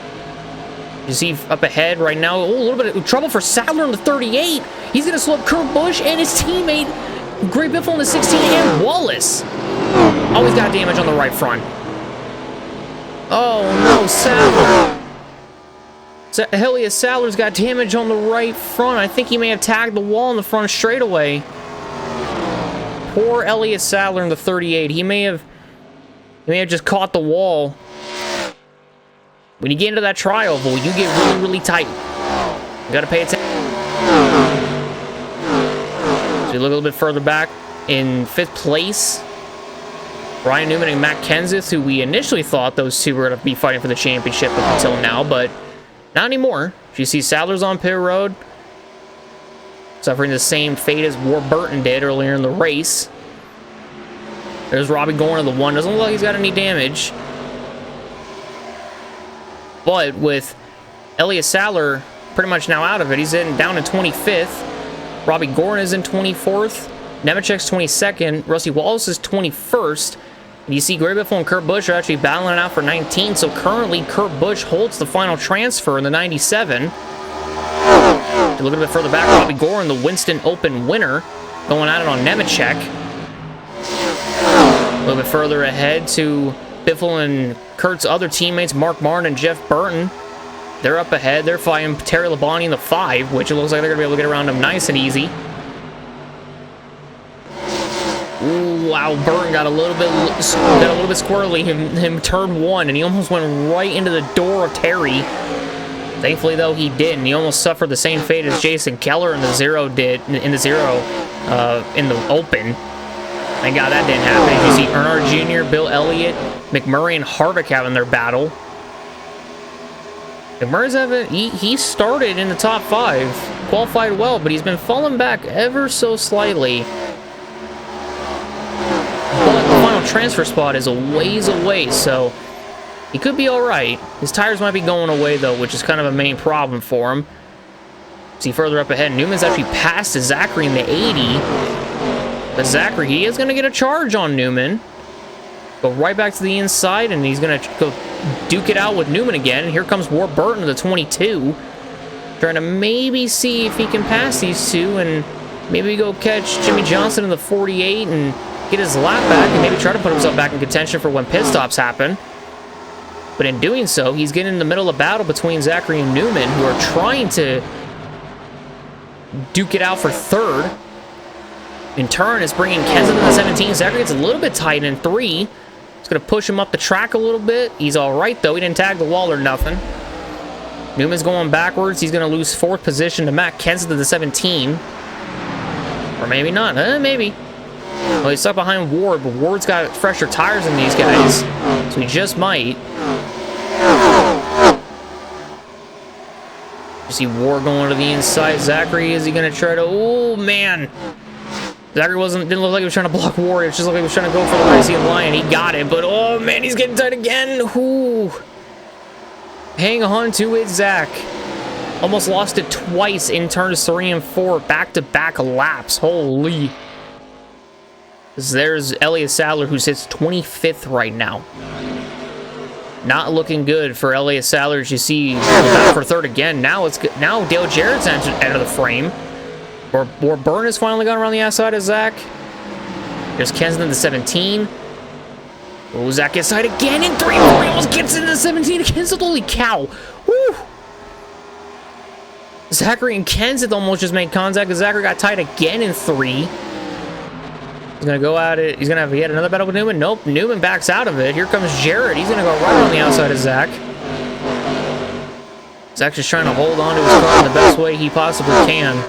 S1: you see up ahead right now, a little bit of trouble for Sadler in the 38. He's going to slow up Kurt Busch and his teammate, Gray Biffle in the 16, and Wallace. Always got damage on the right front. Oh no, Sadler. Elliott Sadler's got damage on the right front. I think he may have tagged the wall in the front straightaway. Poor Elliott Sadler in the 38. He may have just caught the wall. When you get into that tri-oval, you get really, really tight. You gotta pay attention. So you look a little bit further back in 5th place. Ryan Newman and Matt Kenseth, who we initially thought those two were going to be fighting for the championship up until now, but not anymore. You see Sadler's on pit road, suffering the same fate as Warburton did earlier in the race. There's Robbie Gordon in the 1. Doesn't look like he's got any damage. But with Elliott Sadler pretty much now out of it, he's down in 25th. Robbie Gordon is in 24th. Nemechek's 22nd. Rusty Wallace is 21st. And you see Gray Biffle and Kurt Busch are actually battling it out for 19. So currently, Kurt Busch holds the final transfer in the 97. To look a bit further back, Robbie Gordon, the Winston Open winner, going at it on Nemechek. A little bit further ahead to Biffle and Kurt's other teammates, Mark Martin and Jeff Burton. They're up ahead. They're fighting Terry Labonte in the 5, which it looks like they're going to be able to get around him nice and easy. Ooh, wow, Burton got a little bit squirrely. Him turn 1, and he almost went right into the door of Terry. Thankfully, though, he didn't. He almost suffered the same fate as Jason Keller in the 0 did in the Open. Thank God that didn't happen. As you see Earnhardt Jr., Bill Elliott, McMurray, and Harvick having their battle. McMurray's he started in the top 5, qualified well, but he's been falling back ever so slightly. But the final transfer spot is a ways away, so he could be all right. His tires might be going away, though, which is kind of a main problem for him. See further up ahead, Newman's actually passed Zachary in the 80. But Zachary, he is going to get a charge on Newman. Go right back to the inside, and he's going to go duke it out with Newman again. And here comes Warburton to the 22. Trying to maybe see if he can pass these two and maybe go catch Jimmy Johnson in the 48 and get his lap back and maybe try to put himself back in contention for when pit stops happen. But in doing so, he's getting in the middle of battle between Zachary and Newman, who are trying to duke it out for 3rd. In turn, it's bringing Kenseth in the 17. Zachary gets a little bit tight in 3. It's going to push him up the track a little bit. He's all right, though. He didn't tag the wall or nothing. Newman's going backwards. He's going to lose 4th position to Matt Kenseth in the 17. Or maybe not. Maybe. Well, he's stuck behind Ward, but Ward's got fresher tires than these guys. So he just might. You see Ward going to the inside. Zachary, is he going to try to... Oh, man. Zachary didn't look like he was trying to block Ward. It just looked like he was trying to go for the racing line. He got it, but oh man, he's getting tight again. Ooh. Hang on to it, Zach. Almost lost it twice in turns 3 and 4, back-to-back laps. Holy. There's Elliott Sadler, who sits 25th right now. Not looking good for Elliott Sadler, as you see back for 3rd again. Now Dale Jarrett's out of the frame. Warburton has finally gone around the outside of Zach. There's Kenseth in the 17. Oh, Zach gets tight again in 3. He almost gets into the 17 again. Holy cow. Woo! Zachary and Kenseth almost just made contact, because Zachary got tight again in 3. He's going to go at it. He's going to have yet another battle with Newman. Nope, Newman backs out of it. Here comes Jarrett. He's going to go right on the outside of Zach. Zach's just trying to hold on to his car in the best way he possibly can.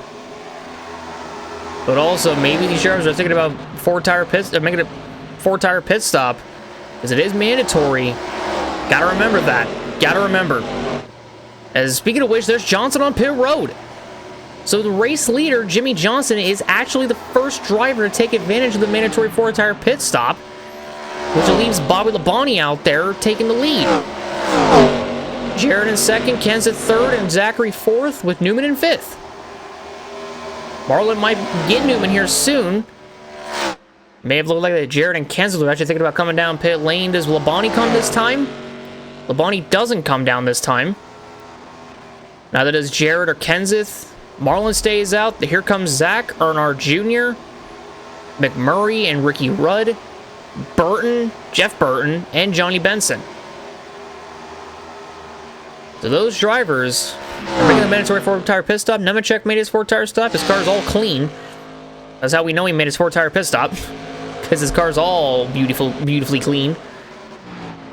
S1: But also, maybe these drivers are thinking about making a 4-tire pit stop, because it is mandatory. Gotta remember that. Gotta remember. As speaking of which, there's Johnson on pit road. So the race leader, Jimmy Johnson, is actually the first driver to take advantage of the mandatory 4-tire pit stop, which leaves Bobby Labonte out there taking the lead. Jarrett in second, Kenseth third, and Zachary fourth, with Newman in fifth. Marlon might get Newman here soon. May have looked like that Jarrett and Kenseth were actually thinking about coming down pit lane. Does Labonte come this time? Labonte doesn't come down this time. Neither does Jarrett or Kenseth. Marlon stays out. Here comes Zach Earnhardt Jr., McMurray and Ricky Rudd, Burton, Jeff Burton, and Johnny Benson. So those drivers are making the mandatory 4-tire pit stop. Nemechek made his 4-tire stop. His car's all clean. That's how we know he made his 4-tire pit stop, because his car's all beautifully clean.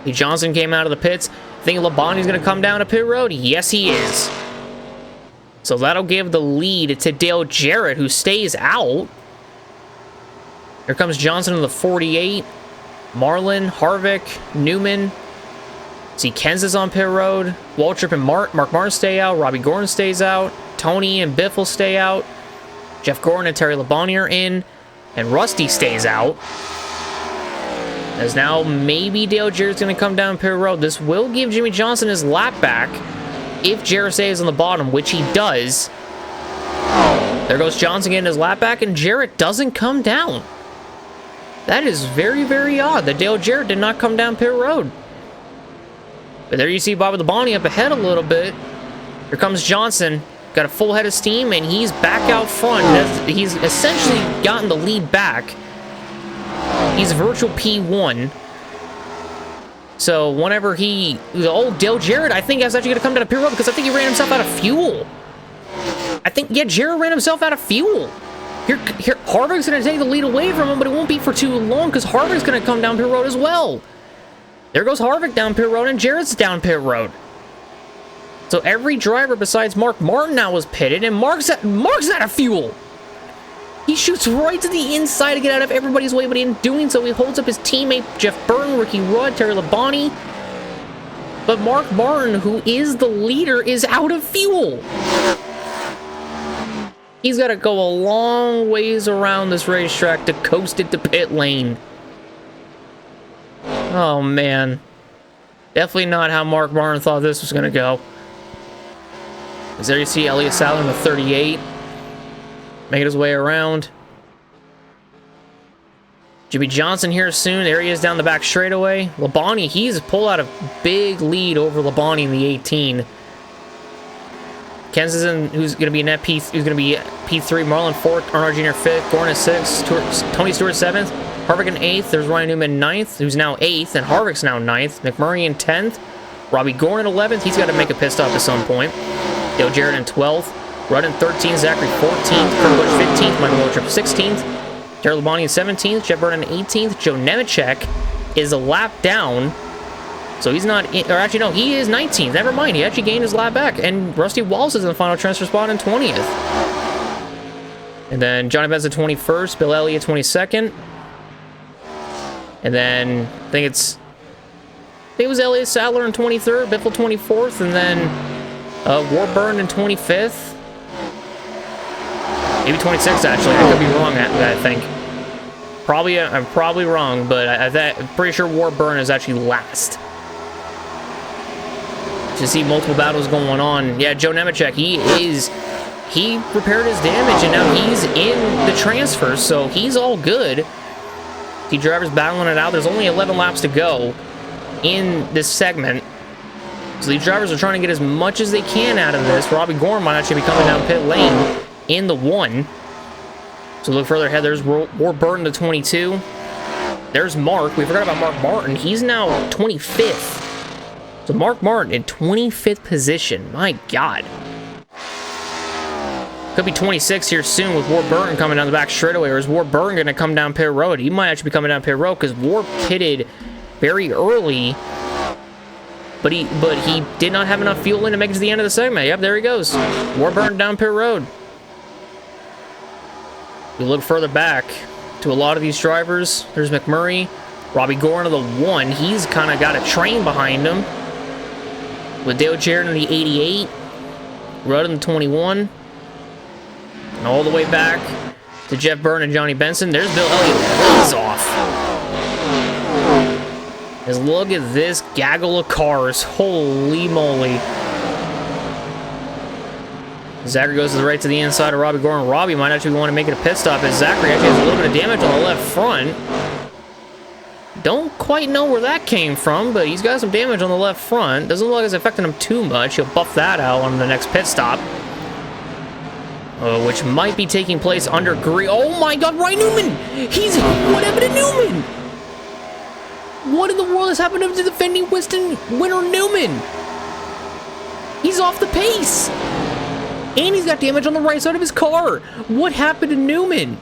S1: Johnson came out of the pits. Think Labonte's going to come down to pit road? Yes, he is. So that'll give the lead to Dale Jarrett, who stays out. Here comes Johnson in the 48. Marlin, Harvick, Newman. See, Kenseth's on pit road. Waltrip and Mark Martin stay out. Robbie Gordon stays out. Tony and Biff will stay out. Jeff Gordon and Terry Labonte are in. And Rusty stays out. As now maybe Dale Jarrett's going to come down pit road. This will give Jimmy Johnson his lap back if Jarrett stays on the bottom, which he does. There goes Johnson getting his lap back, and Jarrett doesn't come down. That is very, very odd that Dale Jarrett did not come down pit road. But there you see Bobby Labonte up ahead a little bit. Here comes Johnson. Got a full head of steam, and he's back out front. He's essentially gotten the lead back. He's virtual P1. So whenever Dale Jarrett, I think, is actually going to come down to pit road because I think he ran himself out of fuel. Jarrett ran himself out of fuel. Here, Harvick's going to take the lead away from him, but it won't be for too long because Harvick's going to come down pit road as well. There goes Harvick down pit road, and Jarrett's down pit road. So every driver besides Mark Martin now was pitted, and Mark's out of fuel. He shoots right to the inside to get out of everybody's way, but in doing so, he holds up his teammate Jeff Burton, Ricky Rudd, Terry Labonte. But Mark Martin, who is the leader, is out of fuel. He's got to go a long ways around this racetrack to coast it to pit lane. Oh, man. Definitely not how Mark Martin thought this was going to go. As there you see Elliott Sadler in the 38. Making his way around. Jimmy Johnson here soon. There he is down the back straightaway. Labonte, he's pulled out a big lead over Labonte in the 18. Kenseth, who's going to be in that who's going to be P3. Marlon 4th, Earnhardt Jr. 5th, Gordon 6th, Tony Stewart 7th, Harvick in 8th. There's Ryan Newman 9th, who's now 8th, and Harvick's now 9th. McMurray in 10th. Robbie Gordon 11th. He's got to make a pit stop at some point. Dale Jarrett in 12th. Rudd in 13th. Zachary 14th. Kurt Busch 15th. Michael Waltrip 16th. Terry Labonte in 17th. Jeff Burton in 18th. Joe Nemechek is a lap down. So he's not, or actually no, he is 19th. Never mind, he actually gained his lap back. And Rusty Wallace is in the final transfer spot in 20th. And then Johnny Benson 21st, Bill Elliott 22nd. And then I think it was Elliott Sadler in 23rd, Biffle 24th, and then Warburton in 25th. Maybe 26th actually. I could be wrong at that. I think. I'm probably wrong, but I'm pretty sure Warburton is actually last. To see multiple battles going on. Yeah, Joe Nemechek, he repaired his damage, and now he's in the transfer, so he's all good. The drivers battling it out. There's only 11 laps to go in this segment. So these drivers are trying to get as much as they can out of this. Robbie Gordon might actually be coming down pit lane in the 1. So look further ahead. There's Warburton to 22. There's Mark. We forgot about Mark Martin. He's now 25th. So Mark Martin in 25th position. My God. Could be 26 here soon with Warburton coming down the back straightaway. Or is Warburton going to come down pit road? He might actually be coming down pit road because War pitted very early. But he did not have enough fuel in to make it to the end of the segment. Yep, there he goes. Warburton down pit road. We look further back to a lot of these drivers. There's McMurray. Robbie Gordon of the 1. He's kind of got a train behind him. with Dale Jarrett in the 88, Rudd in the 21, and all the way back to Jeff Byrne and Johnny Benson. There's Bill Elliott. He's off. Just look at this gaggle of cars. Holy moly. Zachary goes to the right to the inside of Robbie Gordon. Robbie might actually want to make it a pit stop as Zachary actually has a little bit of damage on the left front. Don't quite know where that came from, but he's got some damage on the left front. Doesn't look like it's affecting him too much. He'll buff that out on the next pit stop. Which might be taking place under green. Oh my god, Ryan Newman! What happened to Newman? What in the world has happened to the defending Winston winner Newman? He's off the pace! And he's got damage on the right side of his car. What happened to Newman?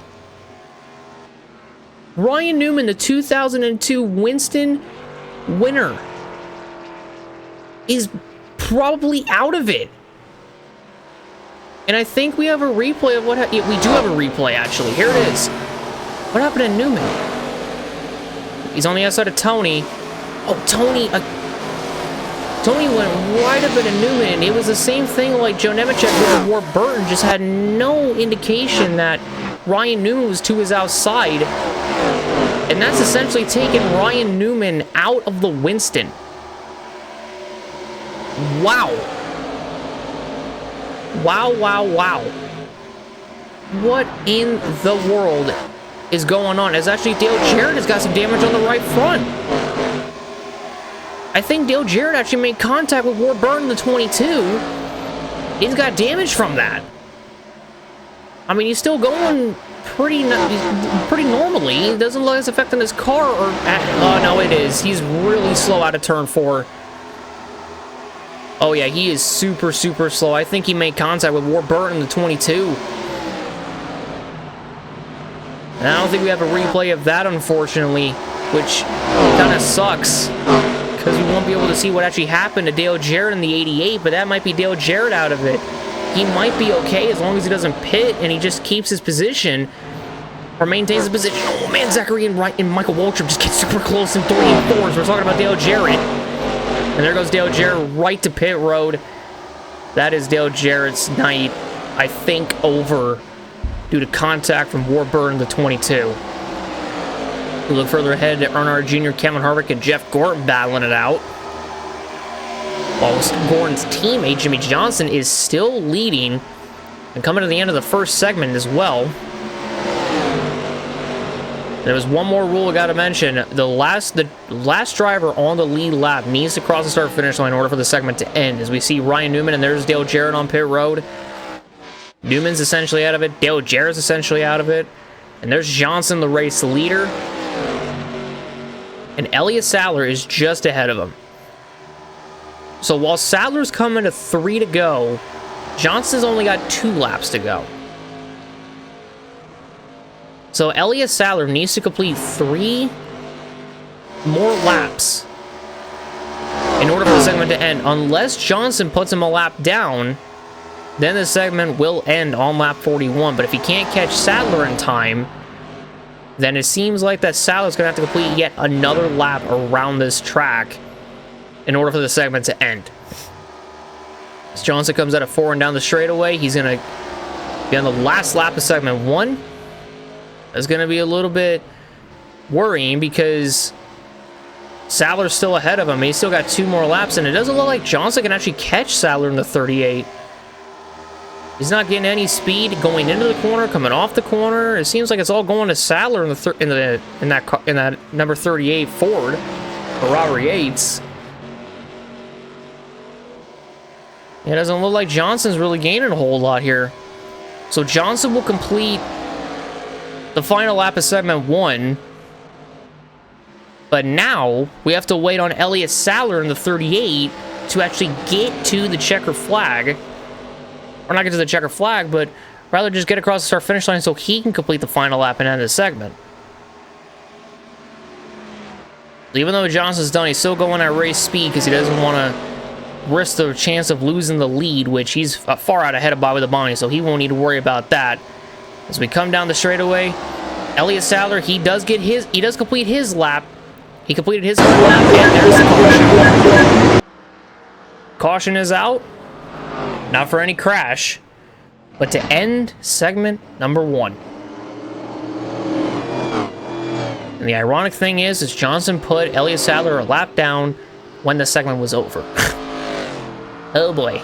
S1: Ryan Newman, the 2002 Winston winner, is probably out of it. And I think we have a replay of what we do have a replay, actually. Here it is. What happened to Newman? He's on the outside of Tony. Oh, Tony went right up into Newman. It was the same thing like Joe Nemechek with Ward Burton, just had no indication that Ryan Newman was to his outside. And that's essentially taken Ryan Newman out of the Winston. Wow. Wow, wow, wow. What in the world is going on? As actually Dale Jarrett has got some damage on the right front. I think Dale Jarrett actually made contact with Ward Burton in the 22. He's got damage from that. I mean, he's still going pretty normally. It doesn't look like it's affecting his car. Oh, no, it is. He's really slow out of turn 4. Oh, yeah, he is super, super slow. I think he made contact with Ward Burton in the 22. And I don't think we have a replay of that, unfortunately, which kind of sucks, because we won't be able to see what actually happened to Dale Jarrett in the 88, but that might be Dale Jarrett out of it. He might be okay as long as he doesn't pit and he just keeps his position or maintains his position. Oh, man, Zachary and Michael Waltrip just get super close in 3 and 4s. We're talking about Dale Jarrett. And there goes Dale Jarrett right to pit road. That is Dale Jarrett's night, I think, over due to contact from Ward Burton in the 22. We look further ahead at Earnhardt Jr., Kevin Harvick, and Jeff Gordon battling it out. While Gordon's teammate, Jimmy Johnson, is still leading and coming to the end of the first segment as well. There was one more rule I got to mention. The last driver on the lead lap needs to cross the start-finish line in order for the segment to end. As we see Ryan Newman, and there's Dale Jarrett on pit road. Newman's essentially out of it. Dale Jarrett's essentially out of it. And there's Johnson, the race leader. And Elliott Sadler is just ahead of him. So while Sadler's coming to 3 to go, Johnson's only got 2 laps to go. So Elliott Sadler needs to complete 3 more laps in order for the segment to end. Unless Johnson puts him a lap down, then the segment will end on lap 41. But if he can't catch Sadler in time, then it seems like that Sadler's going to have to complete yet another lap around this track in order for the segment to end. As Johnson comes out of 4 and down the straightaway, he's going to be on the last lap of segment 1. That's going to be a little bit worrying because Sadler's still ahead of him. He's still got 2 more laps, and it doesn't look like Johnson can actually catch Sadler in the 38. He's not getting any speed going into the corner, coming off the corner. It seems like it's all going to Sadler in that number 38 Ford for Robert Yates. It doesn't look like Johnson's really gaining a whole lot here. So Johnson will complete the final lap of segment 1. But now we have to wait on Elliott Sadler in the 38 to actually get to the checker flag. Or not get to the checker flag, but rather just get across the start-finish line so he can complete the final lap and end the segment. Even though Johnson's done, he's still going at race speed because he doesn't want to risk the chance of losing the lead, which he's far out ahead of Bobby Labonte, so he won't need to worry about that. As we come down the straightaway, Elliott Sadler, he does complete his lap. He completed his lap, and there's the caution. Caution is out. Not for any crash, but to end segment number 1. And the ironic thing is Johnson put Elliott Sadler a lap down when the segment was over. Oh boy.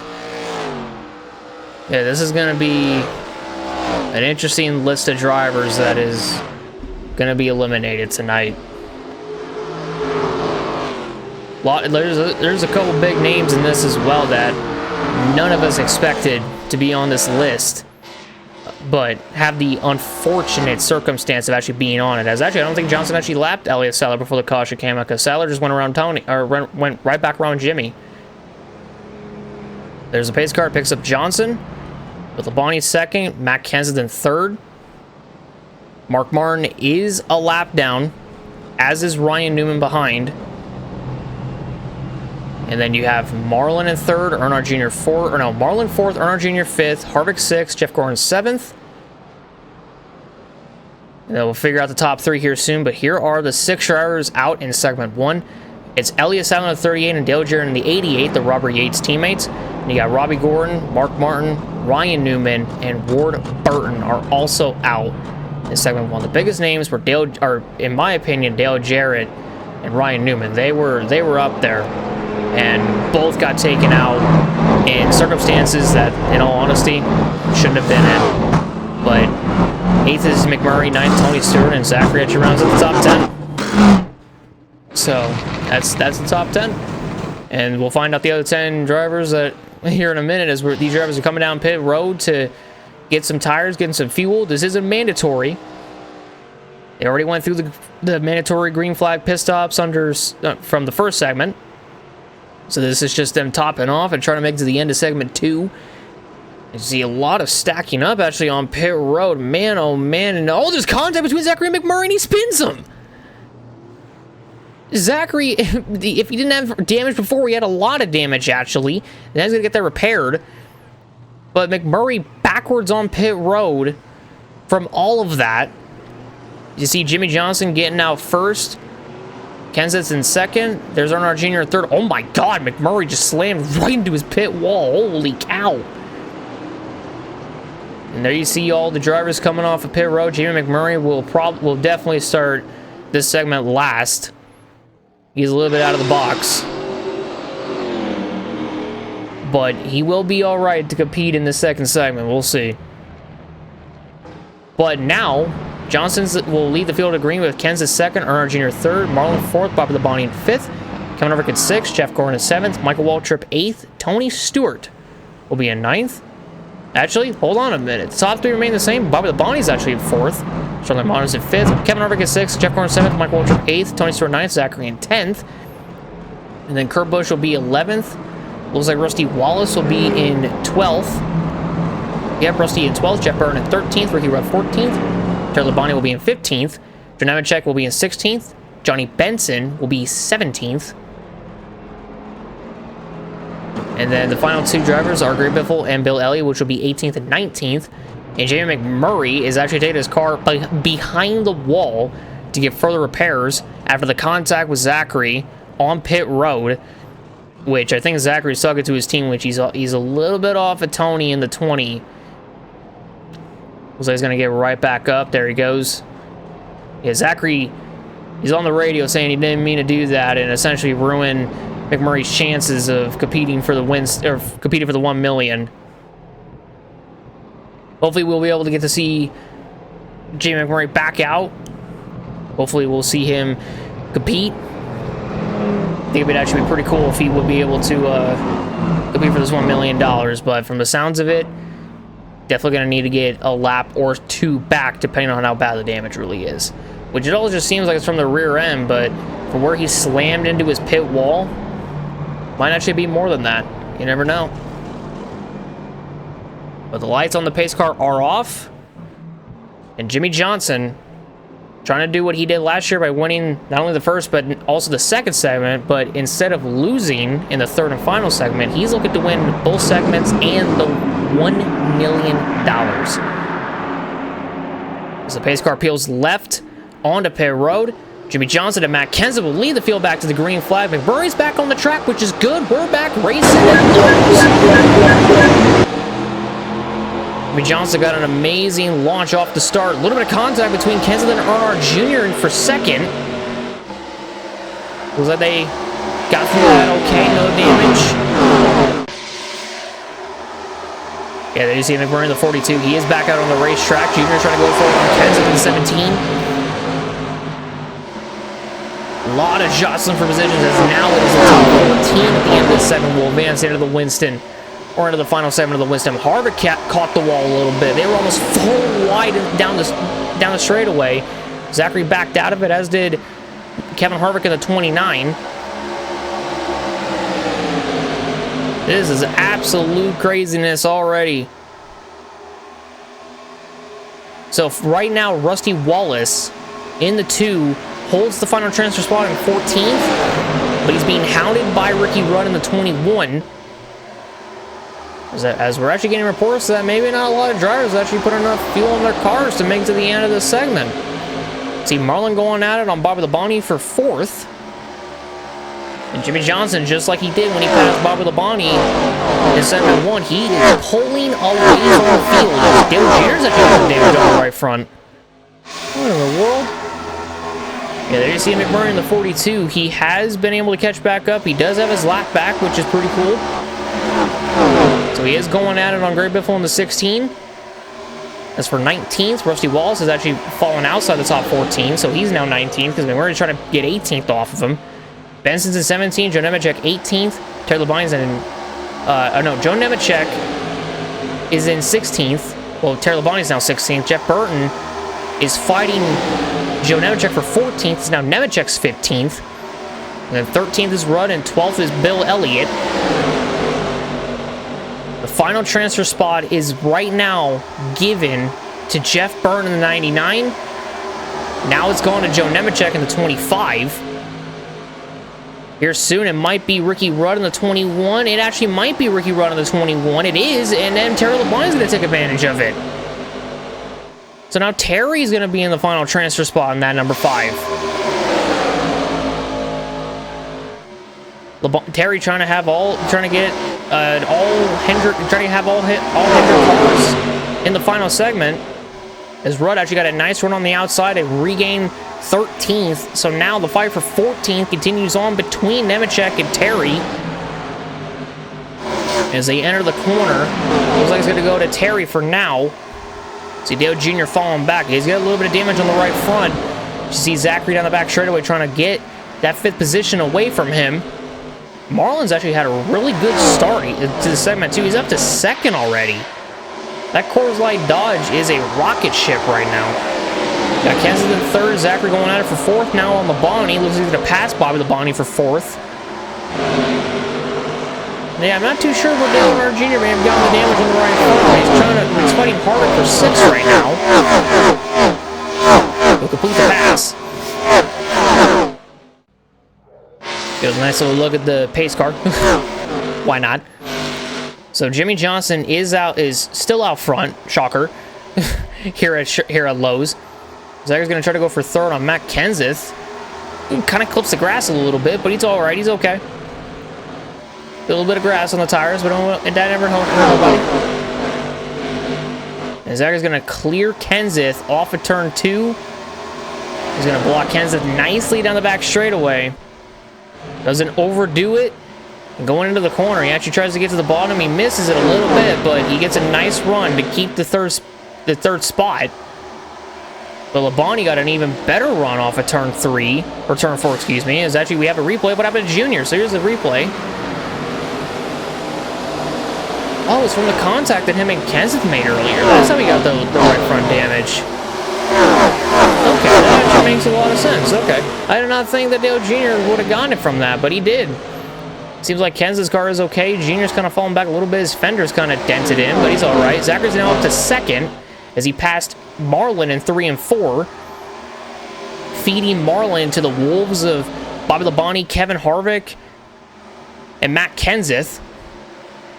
S1: Yeah, this is going to be an interesting list of drivers that is going to be eliminated tonight. There's a couple big names in this as well that none of us expected to be on this list, but have the unfortunate circumstance of actually being on it. As actually, I don't think Johnson actually lapped Elliott Sadler before the caution came out, because Sadler just went around Tony, or went right back around Jimmy. There's a pace car, picks up Johnson, with Labonte second, Matt Kenseth third. Mark Martin is a lap down, as is Ryan Newman behind. And then you have Marlin in third, Earnhardt Jr. fourth, or no, Marlin fourth, Earnhardt Jr. fifth, Harvick sixth, Jeff Gordon seventh. And then we'll figure out the top 3 here soon, but here are the 6 drivers out in segment 1. It's Elliott Sadler in the 38 and Dale Jarrett in the 88, the Robert Yates teammates. And you got Robbie Gordon, Mark Martin, Ryan Newman, and Ward Burton are also out in segment 1. The biggest names were in my opinion, Dale Jarrett and Ryan Newman. They were up there, and both got taken out in circumstances that, in all honesty, shouldn't have been in. But 8th is McMurray, 9th Tony Stewart, and Zachary actually rounds at the top 10. So that's the top 10, and we'll find out the other 10 drivers here in a minute, as these drivers are coming down pit road to get some tires, getting some fuel. This isn't mandatory. They already went through the mandatory green flag pit stops from the first segment. So this is just them topping off and trying to make it to the end of segment 2. You see a lot of stacking up actually on pit road. Man, oh man, and all this contact between Zachary and McMurray, and he spins him. Zachary, if he didn't have damage before, he had a lot of damage actually. And now he's going to get that repaired. But McMurray backwards on pit road from all of that. You see Jimmy Johnson getting out first. Kenseth's in second. There's Earnhardt Jr. in third. Oh my God, McMurray just slammed right into his pit wall. Holy cow. And there you see all the drivers coming off of pit road. Jamie McMurray will definitely start this segment last. He's a little bit out of the box, but he will be all right to compete in the second segment. We'll see. But now, Johnson will lead the field of green with Kenseth second, Earnhardt Jr. third, Marlin fourth, Bobby Labonte in fifth, Kevin Harvick in sixth, Jeff Gordon in seventh, Michael Waltrip eighth, Tony Stewart will be in ninth. Actually, hold on a minute. The top 3 remain the same. Bobby Labonte's actually in fourth. Charlie Montes in fifth. Kevin Harvick in sixth. Jeff Gordon seventh. Michael Waltrip eighth. Tony Stewart ninth. Zachary in 10th. And then Kurt Busch will be 11th. Looks like Rusty Wallace will be in 12th. Yep, Rusty in 12th. Jeff Burton in 13th. Ricky Rudd 14th. Charlie Labonte will be in 15th. John Nemechek will be in 16th. Johnny Benson will be 17th. And then the final 2 drivers are Greg Biffle and Bill Elliott, which will be 18th and 19th. And Jamie McMurray is actually taking his car behind the wall to get further repairs after the contact with Zachary on pit road, which I think Zachary's talking to his team, which he's a little bit off of Tony in the 20. Looks like he's going to get right back up. There he goes. Yeah, Zachary, he's on the radio saying he didn't mean to do that and essentially ruin McMurray's chances of competing for the or competing for the $1 million. Hopefully we'll be able to get to see Jamie McMurray back out. Hopefully we'll see him compete. I think it would actually be pretty cool if he would be able to compete for this $1 million. But from the sounds of it, definitely going to need to get a lap or 2 back, depending on how bad the damage really is. Which it all just seems like it's from the rear end, but from where he slammed into his pit wall, might actually be more than that. You never know. But the lights on the pace car are off. And Jimmy Johnson trying to do what he did last year by winning not only the first, but also the second segment. But instead of losing in the third and final segment, he's looking to win both segments and the $1 million. As the pace car peels left onto pit road, Jimmy Johnson and Matt Kenseth will lead the field back to the green flag. McMurray's back on the track, which is good. We're back racing at Lowe's. Jimmy Johnson got an amazing launch off the start. A little bit of contact between Kenseth and Earnhardt Jr. for second. Looks like they got through that okay, no damage. Yeah, they do see McMurray in the 42. He is back out on the racetrack. Junior's trying to go forward on Kenseth in the 17. A lot of jostling for positions as now it is the top 14 at the end of the segment. Will advance into the Winston, or into the final segment of the Winston. Harvick caught the wall a little bit. They were almost full wide down the straightaway. Zachary backed out of it, as did Kevin Harvick in the 29. This is absolute craziness already. So right now, Rusty Wallace in the 2 holds the final transfer spot in 14th, but he's being hounded by Ricky Rudd in the 21. As we're actually getting reports that maybe not a lot of drivers actually put enough fuel in their cars to make it to the end of this segment. See Marlin going at it on Bobby Labonte for 4th. And Jimmy Johnson, just like he did when he passed Bobby Labonte in segment 1, he is pulling away from the field. Dale Jr.'s actually doing damage on the right front. What in the world? Yeah, there you see McMurray in the 42. He has been able to catch back up. He does have his lap back, which is pretty cool. So he is going at it on Gray Biffle in the 16. As for 19th, Rusty Wallace has actually fallen outside the top 14, so he's now 19th because McMurray's trying to get 18th off of him. Benson's in 17th, Joe Nemechek 18th. Terry Labonte's in... Joe Nemechek is in 16th. Well, Terry Labonte's now 16th. Jeff Burton is fighting Joe Nemechek for 14th. It's now Nemechek's 15th. And then 13th is Rudd, and 12th is Bill Elliott. The final transfer spot is right now given to Jeff Burton in the 99. Now it's going to Joe Nemechek in the 25. Here soon, it might be Ricky Rudd in the 21. It actually might be Ricky Rudd in the 21. It is, and then Terry Labonte's going to take advantage of it. So now Terry's going to be in the final transfer spot in that number 5. Terry trying to have all Hendrick cars in the final segment. As Rudd actually got a nice run on the outside and regained 13th. So now the fight for 14th continues on between Nemechek and Terry. As they enter the corner, looks like it's going to go to Terry for now. See Dale Jr. falling back. He's got a little bit of damage on the right front. You see Zachary down the back straightaway trying to get that 5th position away from him. Marlin's actually had a really good start to the segment too. He's up to 2nd already. That Coors Light Dodge is a rocket ship right now. Got Kenseth in 3rd, Zachary going at it for 4th. Now on Labonte, looks like he's going to pass Bobby Labonte for 4th. Yeah, I'm not too sure what Dale Earnhardt Jr. may have gotten the damage on the right front. He's fighting harder for 6th right now. He'll complete the pass. Get a nice little look at the pace car. Why not? So Jimmy Johnson is still out front. Shocker. here at Lowe's. Zach's going to try to go for 3rd on Matt Kenseth. He kind of clips the grass a little bit, but he's all right. He's okay. A little bit of grass on the tires, but that never hurt nobody. And Zach's going to clear Kenseth off of turn 2. He's going to block Kenseth nicely down the back straightaway. Doesn't overdo it. And going into the corner, he actually tries to get to the bottom. He misses it a little bit, but he gets a nice run to keep the third spot. But Labonte got an even better run off of turn 3, or turn 4, excuse me. Is actually, we have a replay. What happened to Junior? So here's the replay. Oh, it's from the contact that him and Kenseth made earlier. That's how he got the right front damage. Okay, that actually makes a lot of sense. Okay. I did not think that Dale Jr. would have gotten it from that, but he did. Seems like Kenseth's car is okay. Junior's kind of falling back a little bit. His fender's kind of dented in, but he's all right. Zachary's now up to 2nd as he passed Marlin in 3 and 4. Feeding Marlin to the wolves of Bobby Labonte, Kevin Harvick, and Matt Kenseth.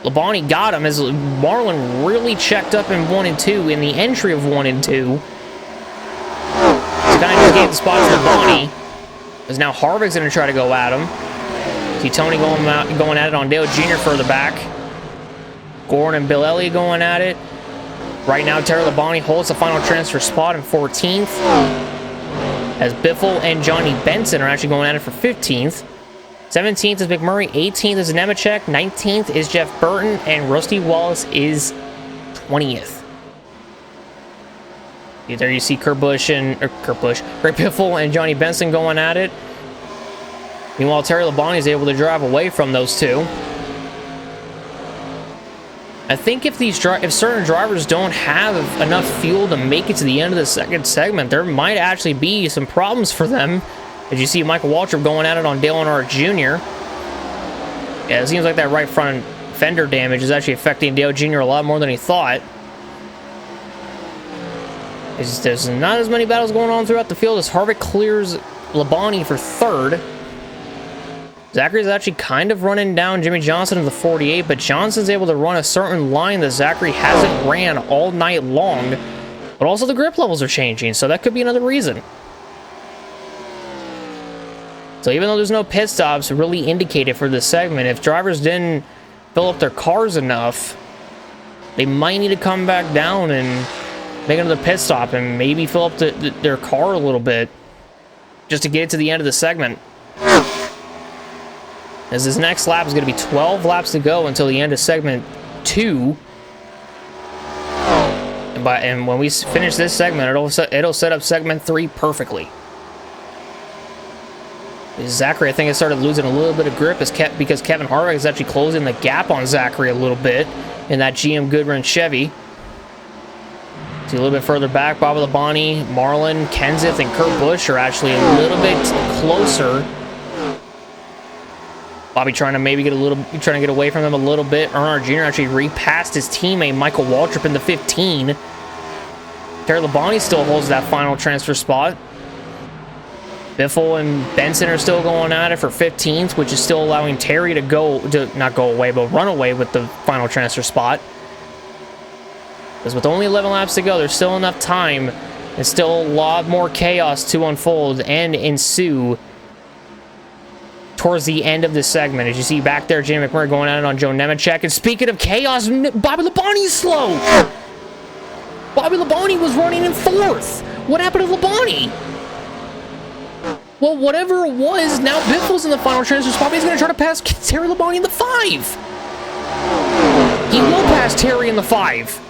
S1: Labonte got him as Marlin really checked up in 1 and 2 in the entry of 1 and 2. So kind of just gave the spot to Labonte. Because now Harvick's going to try to go at him. See Tony going at it on Dale Jr. further back. Gordon and Bill Elliott going at it. Right now, Terry Labonte holds the final transfer spot in 14th. As Biffle and Johnny Benson are actually going at it for 15th. 17th is McMurray. 18th is Nemechek. 19th is Jeff Burton. And Rusty Wallace is 20th. There you see Greg Biffle and Johnny Benson going at it. Meanwhile, Terry Labonte is able to drive away from those two. I think if certain drivers don't have enough fuel to make it to the end of the second segment, there might actually be some problems for them. As you see Michael Waltrip going at it on Dale Earnhardt Jr. Yeah, it seems like that right front fender damage is actually affecting Dale Jr. a lot more than he thought. There's not as many battles going on throughout the field as Harvick clears Labonte for third. Zachary's actually kind of running down Jimmy Johnson in the 48, but Johnson's able to run a certain line that Zachary hasn't ran all night long. But also the grip levels are changing, so that could be another reason. So even though there's no pit stops really indicated for this segment, if drivers didn't fill up their cars enough, they might need to come back down and make another pit stop and maybe fill up their car a little bit just to get it to the end of the segment. As this next lap is going to be 12 laps to go until the end of segment 2. And when we finish this segment, it'll set up segment 3 perfectly. Zachary, I think, has started losing a little bit of grip because Kevin Harvick is actually closing the gap on Zachary a little bit in that GM Goodwin Chevy. See a little bit further back, Bobby Labonte, Marlin, Kenseth, and Kurt Busch are actually a little bit closer. Bobby trying to get away from them a little bit. Earnhardt Jr. actually repassed his teammate Michael Waltrip in the 15. Terry Labonte still holds that final transfer spot. Biffle and Benson are still going at it for 15th, which is still allowing Terry to not go away, but run away with the final transfer spot. Because with only 11 laps to go, there's still enough time and still a lot more chaos to unfold and ensue towards the end of this segment. As you see back there, Jimmy McMurray going at it on Joe Nemechek. And speaking of chaos, Bobby Labonte is slow. Bobby Labonte was running in 4th. What happened to Labonte? Well, whatever it was, now Biffle's in the final transfer spot. He's going to try to pass Terry Labonte in the 5. He will pass Terry in the 5.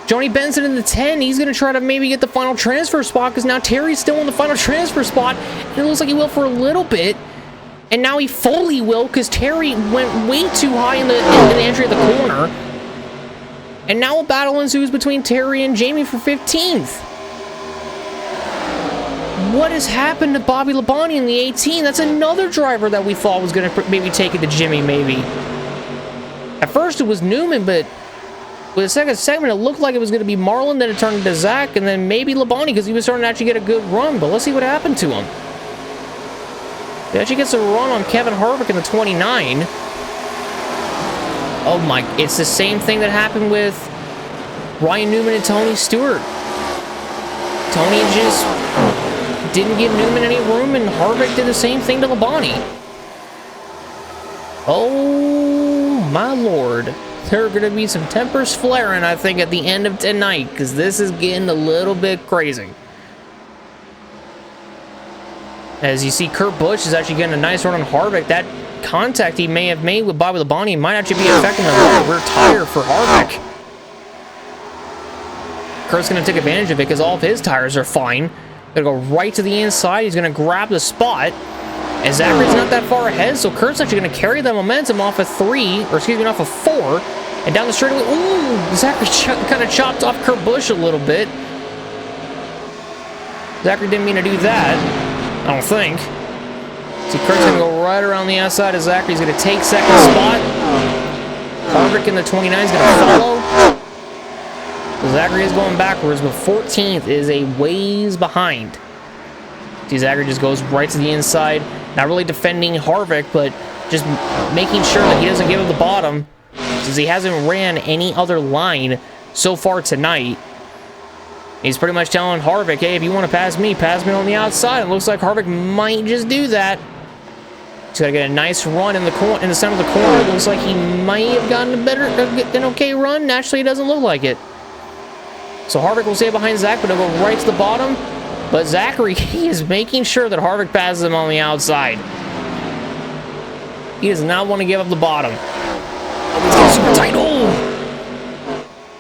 S1: Johnny Benson in the 10, he's going to try to maybe get the final transfer spot because now Terry's still in the final transfer spot. And it looks like he will for a little bit. And now he fully will because Terry went way too high in the entry of the corner. And now a battle ensues between Terry and Jamie for 15th. What has happened to Bobby Labonte in the 18? That's another driver that we thought was going to maybe take it to Jimmy, maybe. At first it was Newman, but with the second segment, it looked like it was going to be Marlin, then it turned into Zach, and then maybe Labonte because he was starting to actually get a good run. But let's see what happened to him. He actually gets a run on Kevin Harvick in the 29. Oh my, it's the same thing that happened with Ryan Newman and Tony Stewart. Tony just didn't give Newman any room, and Harvick did the same thing to Labonte. Oh my lord. There are going to be some tempers flaring, I think, at the end of tonight, because this is getting a little bit crazy. As you see, Kurt Busch is actually getting a nice run on Harvick. That contact he may have made with Bobby Labonte might actually be affecting the rear tire for Harvick. Kurt's going to take advantage of it because all of his tires are fine. Going to go right to the inside. He's going to grab the spot. And Zachary's not that far ahead, so Kurt's actually going to carry the momentum off of 3, or excuse me, off of 4, and down the straightaway. Ooh, Zachary kind of chopped off Kurt Busch a little bit. Zachary didn't mean to do that, I don't think. See, Kurt's going to go right around the outside of Zachary. He's going to take second spot. Harvick in the 29 is going to follow. So Zachary is going backwards, but 14th is a ways behind. See, Zachary just goes right to the inside. Not really defending Harvick, but just making sure that he doesn't give him the bottom, since he hasn't ran any other line so far tonight. He's pretty much telling Harvick, hey, if you want to pass me on the outside. It looks like Harvick might just do that. He's got to get a nice run in the center of the corner. It looks like he might have gotten an okay run. Actually, it doesn't look like it. So Harvick will stay behind Zach, but it'll go right to the bottom. But Zachary, he is making sure that Harvick passes him on the outside. He does not want to give up the bottom. Oh, he's getting super tight. Oh!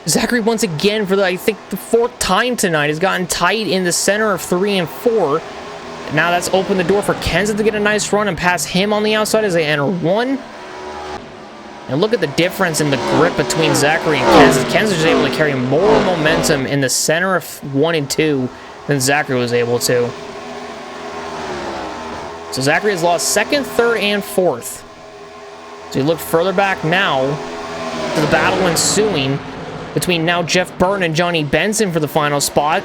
S1: Zachary, once again, for I think the 4th time tonight, has gotten tight in the center of 3 and 4. Now that's opened the door for Kenseth to get a nice run and pass him on the outside as they enter 1. And look at the difference in the grip between Zachary and Kenseth. Kenseth was able to carry more momentum in the center of 1 and 2 than Zachary was able to. So Zachary has lost 2nd, 3rd, and 4th. So you look further back now to the battle ensuing between now Jeff Burton and Johnny Benson for the final spot.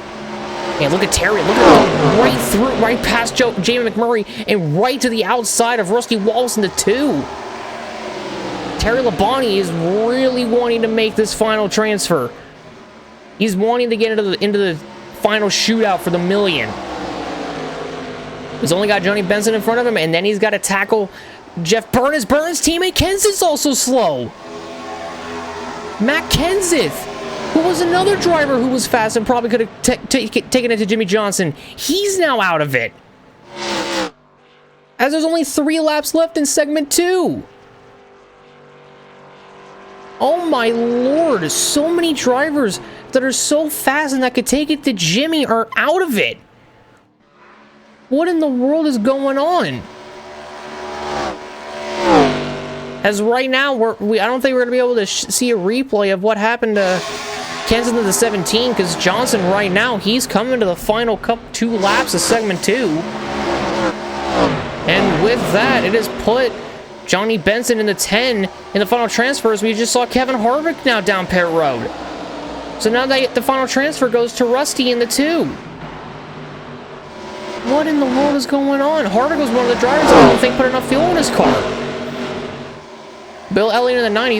S1: And look at Terry. Look at right through, right past Jamie McMurray, and right to the outside of Rusty Wallace in the 2. Terry Labonte is really wanting to make this final transfer. He's wanting to get into the final shootout for the million. He's only got Johnny Benson in front of him, and then he's got to tackle Jeff Burton. His Burton's teammate Kenseth's also slow. Matt Kenseth, who was another driver who was fast and probably could have taken it to Jimmy Johnson, he's now out of it. As there's only 3 laps left in segment 2. Oh my lord, so many drivers that are so fast and that could take it to Jimmy are out of it. What in the world is going on? As right now, I don't think we're going to be able to see a replay of what happened to Kenseth in the 17, because Johnson right now, he's coming to the final 2 laps of segment 2. And with that, it has put Johnny Benson in the 10 in the final transfer, as we just saw Kevin Harvick now down pit road. So now the final transfer goes to Rusty in the 2. What in the world is going on? Harvick was one of the drivers that I don't think put enough fuel in his car. Bill Elliott in the 9,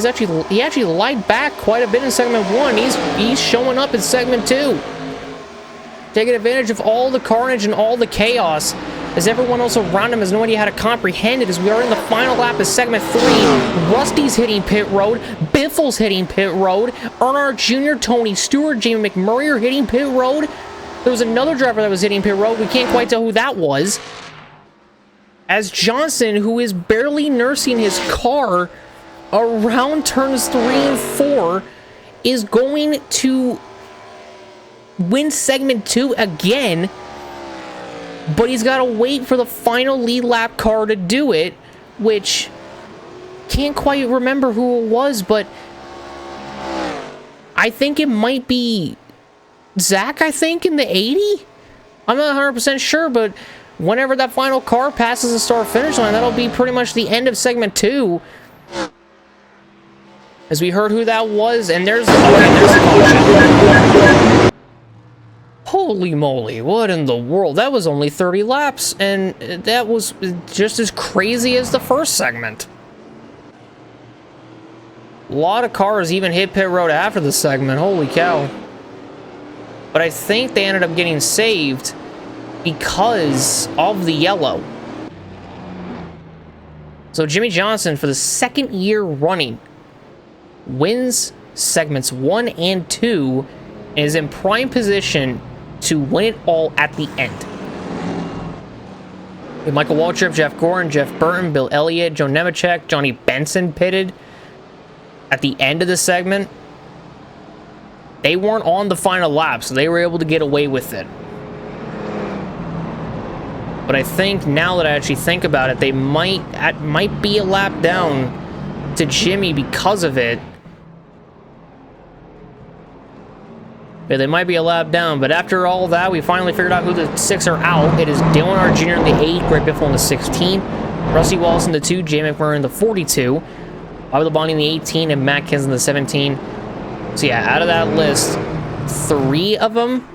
S1: he actually lied back quite a bit in segment 1. He's showing up in segment 2. Taking advantage of all the carnage and all the chaos, as everyone else around him has no idea how to comprehend it, as we are in the final lap of segment 3. Rusty's hitting pit road. Biffle's hitting pit road. Earnhardt Jr., Tony Stewart, Jamie McMurray are hitting pit road. There was another driver that was hitting pit road. We can't quite tell who that was. As Johnson, who is barely nursing his car around turns 3 and 4, is going to win segment 2 again, but he's got to wait for the final lead lap car to do it, which can't quite remember who it was, but I think it might be Zach, I think, in the 80? I'm not 100% sure, but whenever that final car passes the start finish line, that'll be pretty much the end of segment 2. As we heard who that was, and there's the caution. Holy moly, what in the world? That was only 30 laps, and that was just as crazy as the first segment. A lot of cars even hit pit road after the segment, holy cow. But I think they ended up getting saved because of the yellow. So Jimmy Johnson, for the 2nd year running, wins segments 1 and 2, and is in prime position to win it all at the end. With Michael Waltrip, Jeff Gordon, Jeff Burton, Bill Elliott, Joe Nemechek, Johnny Benson pitted at the end of the segment. They weren't on the final lap, so they were able to get away with it. But I think now that I actually think about it, they might be a lap down to Jimmy because of it. Yeah, they might be a lap down, but after all that, we finally figured out who the 6 are out. It is Dale Earnhardt Jr. in the 8, Greg Biffle in the 16, Rusty Wallace in the 2, Jay McMurray in the 42, Bobby Labonte in the 18, and Matt Kenseth in the 17. So yeah, out of that list, 3 of them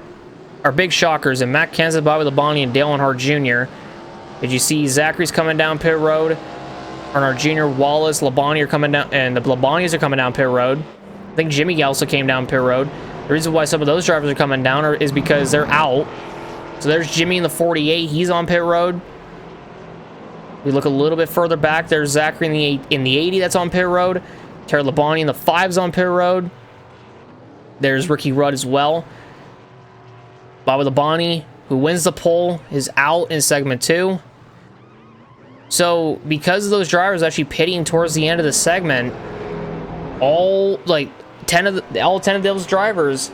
S1: are big shockers, and Matt Kenseth, Bobby Labonte, and Dale Earnhardt Jr. Did you see Zachary's coming down pit road? Earnhardt Jr., Wallace, Labonte are coming down, and the Labontes are coming down pit road. I think Jimmy also came down pit road. The reason why some of those drivers are coming down is because they're out. So there's Jimmy in the 48. He's on pit road. We look a little bit further back. There's Zachary in the 80 that's on pit road. Terry Labonte in the 5's on pit road. There's Ricky Rudd as well. Bobby Labonte, who wins the pole, is out in segment 2. So because of those drivers actually pitting towards the end of the segment, all 10 of those drivers,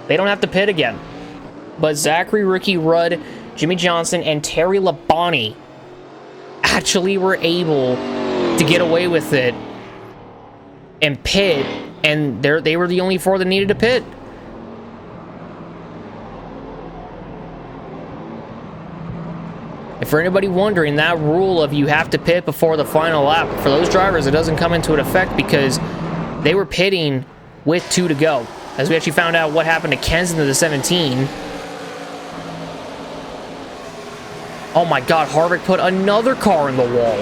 S1: they don't have to pit again. But Zachary, Ricky Rudd, Jimmy Johnson, and Terry Labonte actually were able to get away with it and pit, and they were the only 4 that needed to pit. And for anybody wondering, that rule of you have to pit before the final lap, for those drivers, it doesn't come into effect because they were pitting with 2 to go. As we actually found out what happened to Kensington in the 17. Oh my God, Harvick put another car in the wall.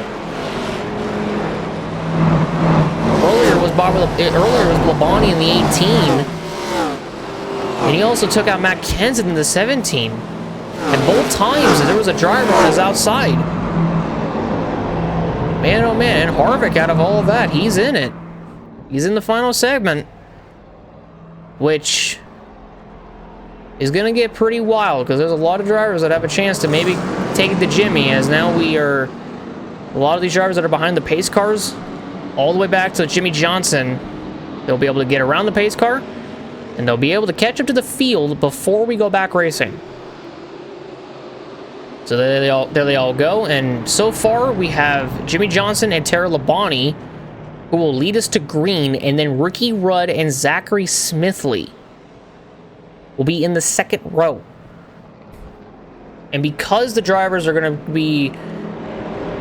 S1: Earlier was Labonte in the 18. And he also took out Matt Kensington in the 17. And both times there was a driver on his outside. Man, oh man, and Harvick, out of all of that, he's in it. He's in the final segment, which is going to get pretty wild because there's a lot of drivers that have a chance to maybe take it to Jimmy, as now a lot of these drivers that are behind the pace cars, all the way back to Jimmy Johnson, they'll be able to get around the pace car, and they'll be able to catch up to the field before we go back racing. So there they all go, and so far we have Jimmy Johnson and Terry Labonte, who will lead us to green, and then Ricky Rudd and Zachary Smithley will be in the second row. And because the drivers are going to be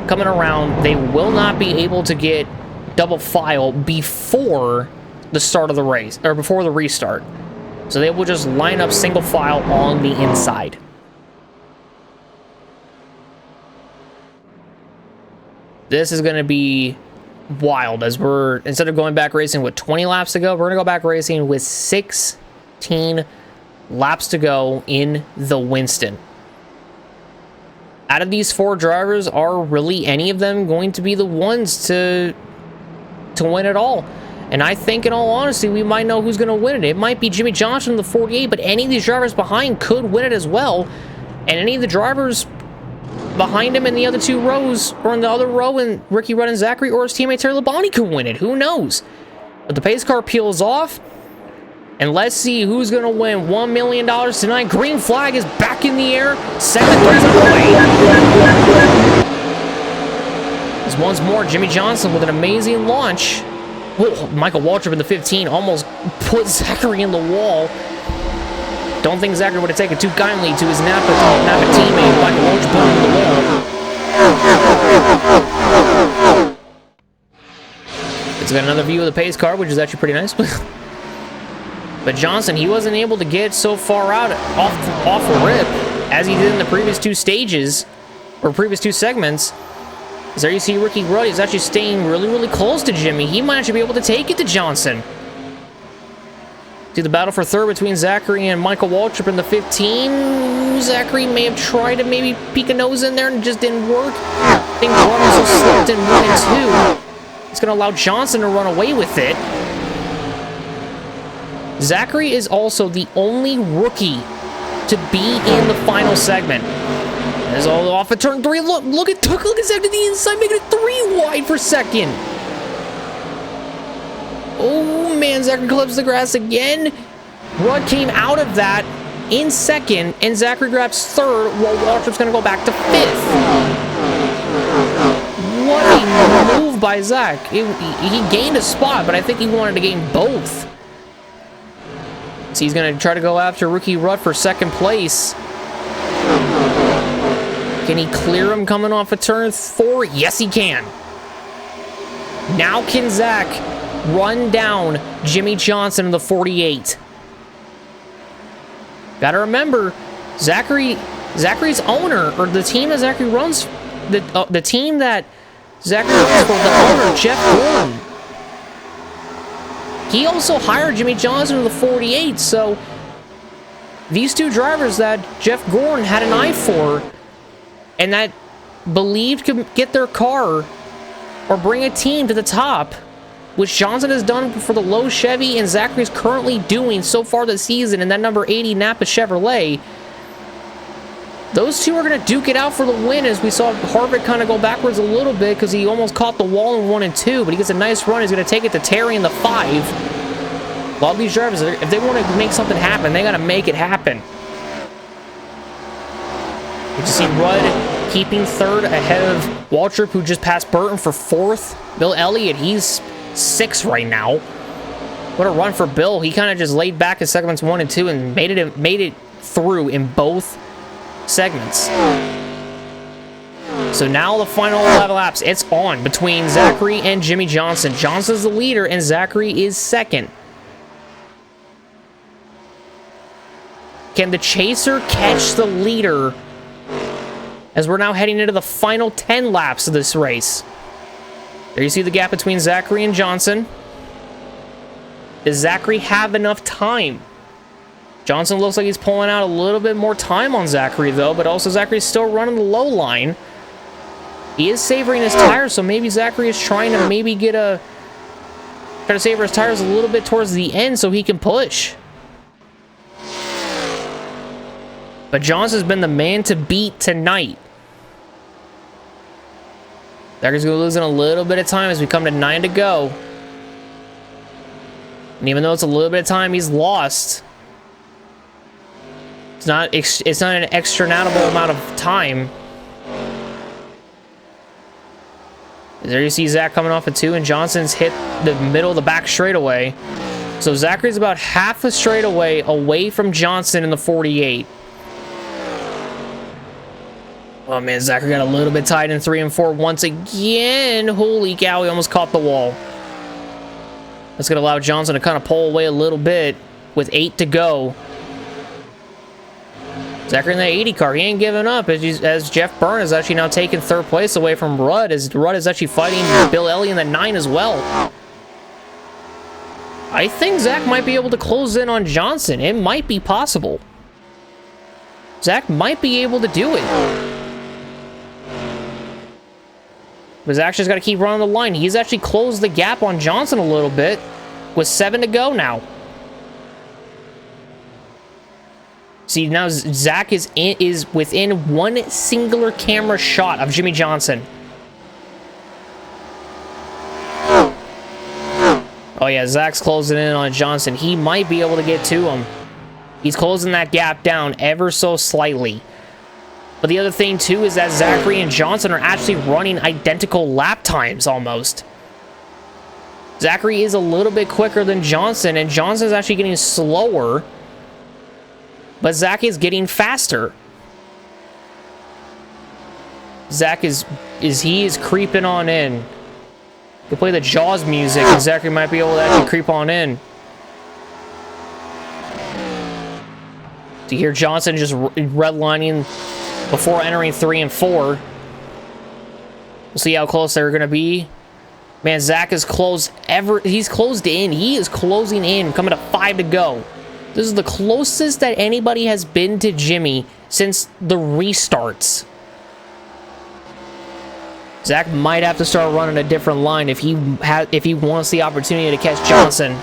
S1: coming around, they will not be able to get double file before the start of the race, or before the restart. So they will just line up single file on the inside. This is going to be wild, as instead of going back racing with 20 laps to go, we're going to go back racing with 16 laps to go in the Winston. Out of these 4 drivers, are really any of them going to be the ones to win it all? And I think, in all honesty, we might know who's going to win it. It might be Jimmy Johnson in the 48, but any of these drivers behind could win it as well. And any of the drivers behind him in the other 2 rows, or in the other row, and Ricky Rudd and Zachary, or his teammate Terry Labonte could win it. Who knows? But the pace car peels off, and let's see who's going to win $1 million tonight. Green flag is back in the air. Segment 3's underway. As once more, Jimmy Johnson with an amazing launch. Whoa, Michael Waltrip in the 15 almost put Zachary in the wall. Don't think Zachary would have taken too kindly to his Napa teammate. Michael Waltrip put him in the wall. It's got another view of the pace car, which is actually pretty nice. But Johnson, he wasn't able to get so far out off the rip as he did in the previous 2 stages, or previous 2 segments. So there you see Ricky Rudd, he's actually staying really, really close to Jimmy. He might actually be able to take it to Johnson. See the battle for third between Zachary and Michael Waltrip in the 15. Zachary may have tried to maybe peek a nose in there and it just didn't work. I think Rudd also slipped in 1 and 2. It's going to allow Johnson to run away with it. Zachary is also the only rookie to be in the final segment. As all off at turn 3. Look at Zach to the inside, making it 3 wide for second. Oh man, Zachary clips the grass again. Rudd came out of that in second, and Zachary grabs third, while Waltrip's going to go back to 5th. What a move by Zach. He gained a spot, but I think he wanted to gain both. So he's going to try to go after Ricky Rudd for second place. Can he clear him coming off of turn 4? Yes, he can. Now can Zach run down Jimmy Johnson in the 48? Gotta remember, Zachary's owner, or the team that Zachary runs, the team that Zachary runs for, the owner, Jeff Gordon, he also hired Jimmy Johnson to the 48, so these two drivers that Jeff Gordon had an eye for and that believed could get their car or bring a team to the top, which Johnson has done for the Lowe Chevy and Zachary is currently doing so far this season in that number 80 Napa Chevrolet. Those two are going to duke it out for the win, as we saw Harvick kind of go backwards a little bit because he almost caught the wall in 1 and 2, but he gets a nice run. He's going to take it to Terry in the 5. A lot of these drivers, if they want to make something happen, they got to make it happen. You just see Rudd keeping 3rd ahead of Waltrip, who just passed Burton for 4th. Bill Elliott, he's 6th right now. What a run for Bill. He kind of just laid back in segments 1 and 2 and made it through in both segments. So now the final 11 laps, it's on between Zachary and Jimmy Johnson. Johnson's the leader and Zachary is 2nd. Can the chaser catch the leader as we're now heading into the final 10 laps of this race? There you see the gap between Zachary and Johnson. Does Zachary have enough time? Johnson looks like he's pulling out a little bit more time on Zachary, though, but also Zachary's still running the low line. He is savoring his tires, so maybe Zachary is trying to try to savor his tires a little bit towards the end so he can push. But Johnson's been the man to beat tonight. Zachary's going to lose in a little bit of time as we come to 9 to go. And even though it's a little bit of time he's lost, it's not an externatable amount of time. There you see Zach coming off at 2, and Johnson's hit the middle of the back straightaway. So Zachary's about half a straightaway away from Johnson in the 48. Oh man, Zachary got a little bit tight in 3 and 4 once again. Holy cow, he almost caught the wall. That's going to allow Johnson to kind of pull away a little bit with 8 to go. Zachary in the 80 car, he ain't giving up as Jeff Byrne is actually now taking 3rd place away from Rudd, as Rudd is actually fighting Bill Elliott in the 9 as well. I think Zach might be able to close in on Johnson. It might be possible. Zach might be able to do it. But Zach's just got to keep running the line. He's actually closed the gap on Johnson a little bit with 7 to go now. See, now Zach is within one singular camera shot of Jimmy Johnson. Oh yeah, Zach's closing in on Johnson. He might be able to get to him. He's closing that gap down ever so slightly. But the other thing, too, is that Zachary and Johnson are actually running identical lap times, almost. Zachary is a little bit quicker than Johnson, and Johnson's actually getting slower. But Zach is getting faster. Zach is creeping on in. You play the Jaws music, and Zachary might be able to actually creep on in. To hear Johnson just redlining before entering 3 and 4. We'll see how close they're going to be. Man, Zach is close. He's closed in. He is closing in, coming to 5 to go. This is the closest that anybody has been to Jimmy since the restarts. Zach might have to start running a different line if he wants the opportunity to catch Johnson.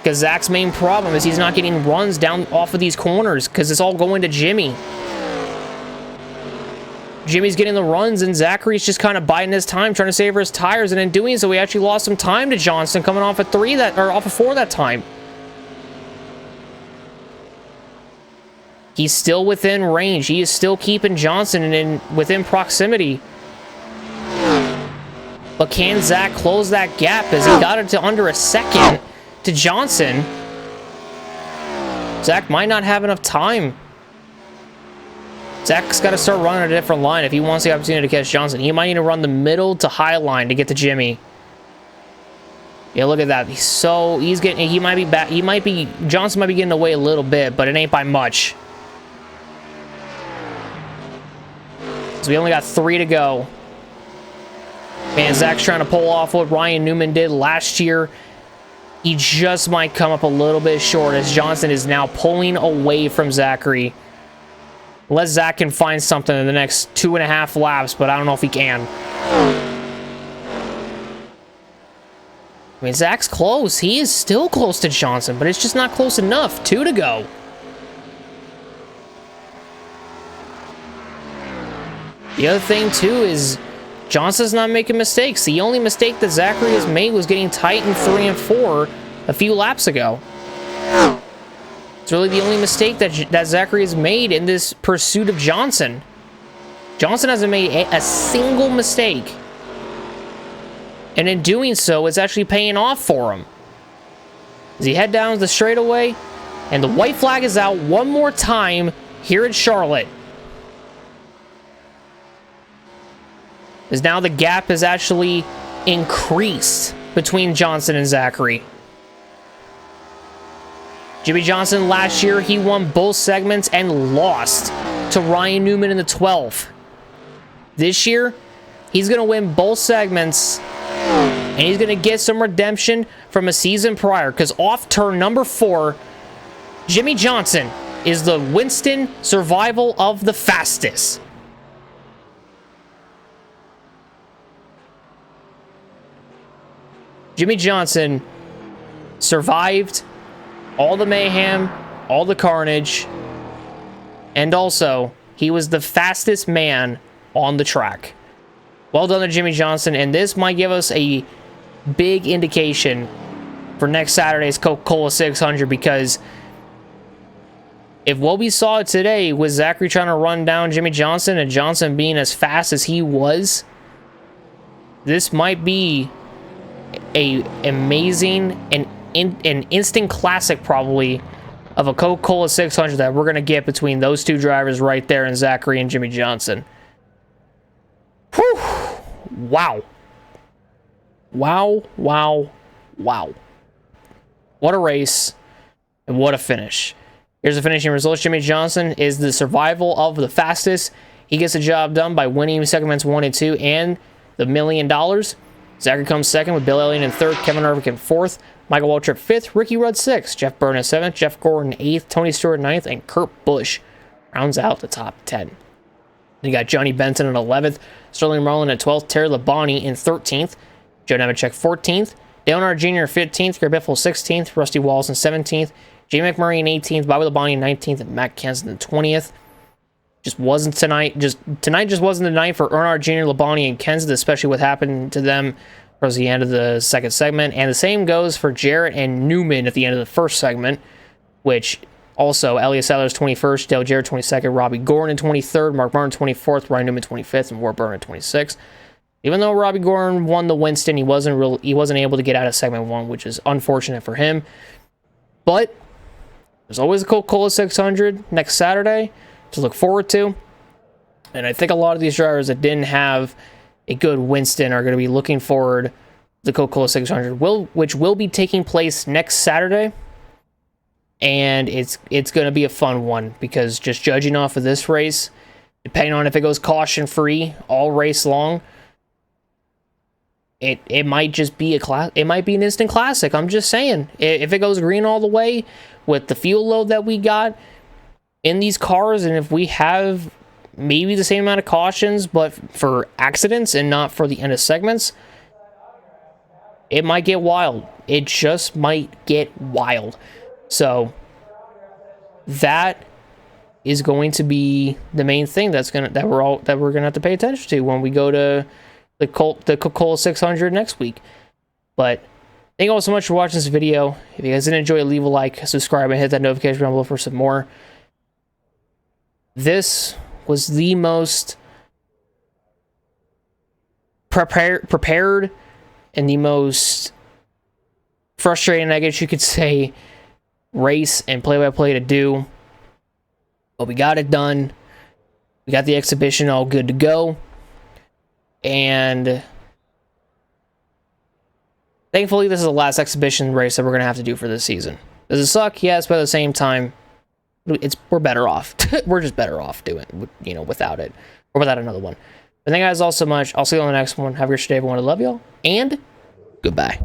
S1: Because Zach's main problem is he's not getting runs down off of these corners because it's all going to Jimmy. Jimmy's getting the runs, and Zachary's just kind of biding his time, trying to savor his tires, and in doing so, he actually lost some time to Johnson, coming off at off of 4 that time. He's still within range. He is still keeping Johnson within proximity. But can Zach close that gap as he got it to under a second to Johnson? Zach might not have enough time. Zach's got to start running a different line if he wants the opportunity to catch Johnson. He might need to run the middle to high line to get to Jimmy. Yeah, look at that. He might be back. Johnson might be getting away a little bit, but it ain't by much. So we only got 3 to go. Man, Zach's trying to pull off what Ryan Newman did last year. He just might come up a little bit short as Johnson is now pulling away from Zachary. Unless Zach can find something in the next 2.5 laps, but I don't know if he can. I mean, Zach's close. He is still close to Johnson, but it's just not close enough. 2 to go. The other thing, too, is Johnson's not making mistakes. The only mistake that Zachary has made was getting tight in 3 and 4 a few laps ago. It's really the only mistake that Zachary has made in this pursuit of Johnson. Johnson hasn't made a single mistake. And in doing so, it's actually paying off for him. As he head down the straightaway, and the white flag is out one more time here at Charlotte. As now the gap has actually increased between Johnson and Zachary. Jimmy Johnson last year, he won both segments and lost to Ryan Newman in the 12th. This year, he's going to win both segments, and he's going to get some redemption from a season prior, because off turn number 4, Jimmy Johnson is the Winston survival of the fastest. Jimmy Johnson survived all the mayhem, all the carnage, and also, he was the fastest man on the track. Well done to Jimmy Johnson, and this might give us a big indication for next Saturday's Coca-Cola 600, because if what we saw today was Zachary trying to run down Jimmy Johnson and Johnson being as fast as he was, this might be a amazing and an instant classic probably of a Coca-Cola 600 that we're going to get between those two drivers right there, and Zachary and Jimmy Johnson. Whew. Wow. Wow, wow, wow. What a race, and what a finish. Here's the finishing results. Jimmy Johnson is the survival of the fastest. He gets the job done by winning segments 1 and 2 and the $1 million. Zachary comes second with Bill Elliott in third, Kevin Harvick in fourth, Michael Waltrip fifth, Ricky Rudd sixth, Jeff Byrne in seventh, Jeff Gordon eighth, Tony Stewart ninth, and Kurt Busch rounds out the top 10. Then you got Johnny Benson in 11th, Sterling Marlin in 12th, Terry Labonte in 13th, Joe Nemechek 14th, Dale Earnhardt Jr. 15th, Gary Biffle 16th, Rusty Wallace in 17th, Jay McMurray in 18th, Bobby Labonte in 19th, and Matt Kenseth in 20th. Just wasn't tonight. Tonight just wasn't the night for Earnhardt Jr., Labonte, and Kenseth, especially what happened to them towards the end of the second segment. And the same goes for Jarrett and Newman at the end of the first segment, which also Elliott Sadler's 21st, Dale Jarrett 22nd, Robbie Gordon in 23rd, Mark Martin 24th, Ryan Newman 25th, and Ward Byrne in 26th. Even though Robbie Gordon won the Winston, he wasn't able to get out of segment 1, which is unfortunate for him. But there's always a Coca-Cola 600 next Saturday to look forward to. And I think a lot of these drivers that didn't have a good Winston are going to be looking forward to the Coca-Cola 600, which will be taking place next Saturday. And it's going to be a fun one, because just judging off of this race, depending on if it goes caution-free all race long, it might just be it might be an instant classic. I'm just saying, if it goes green all the way with the fuel load that we got in these cars, and if we have maybe the same amount of cautions, but for accidents and not for the end of segments, it might get wild. It just might get wild. So that is going to be the main thing that we're gonna have to pay attention to when we go to the Coca-Cola 600 next week. But thank you all so much for watching this video. If you guys did enjoy it, leave a like, subscribe, and hit that notification bell below for some more. This was the most prepared and the most frustrating, I guess you could say, race and play-by-play to do. But we got it done. We got the exhibition all good to go. And thankfully, this is the last exhibition race that we're going to have to do for this season. Does it suck? Yes, but at the same time, we're better off. We're just better off doing, without it, or without another one. But thank you guys all so much. I'll see you on the next one. Have a great day, everyone. I love y'all, and goodbye.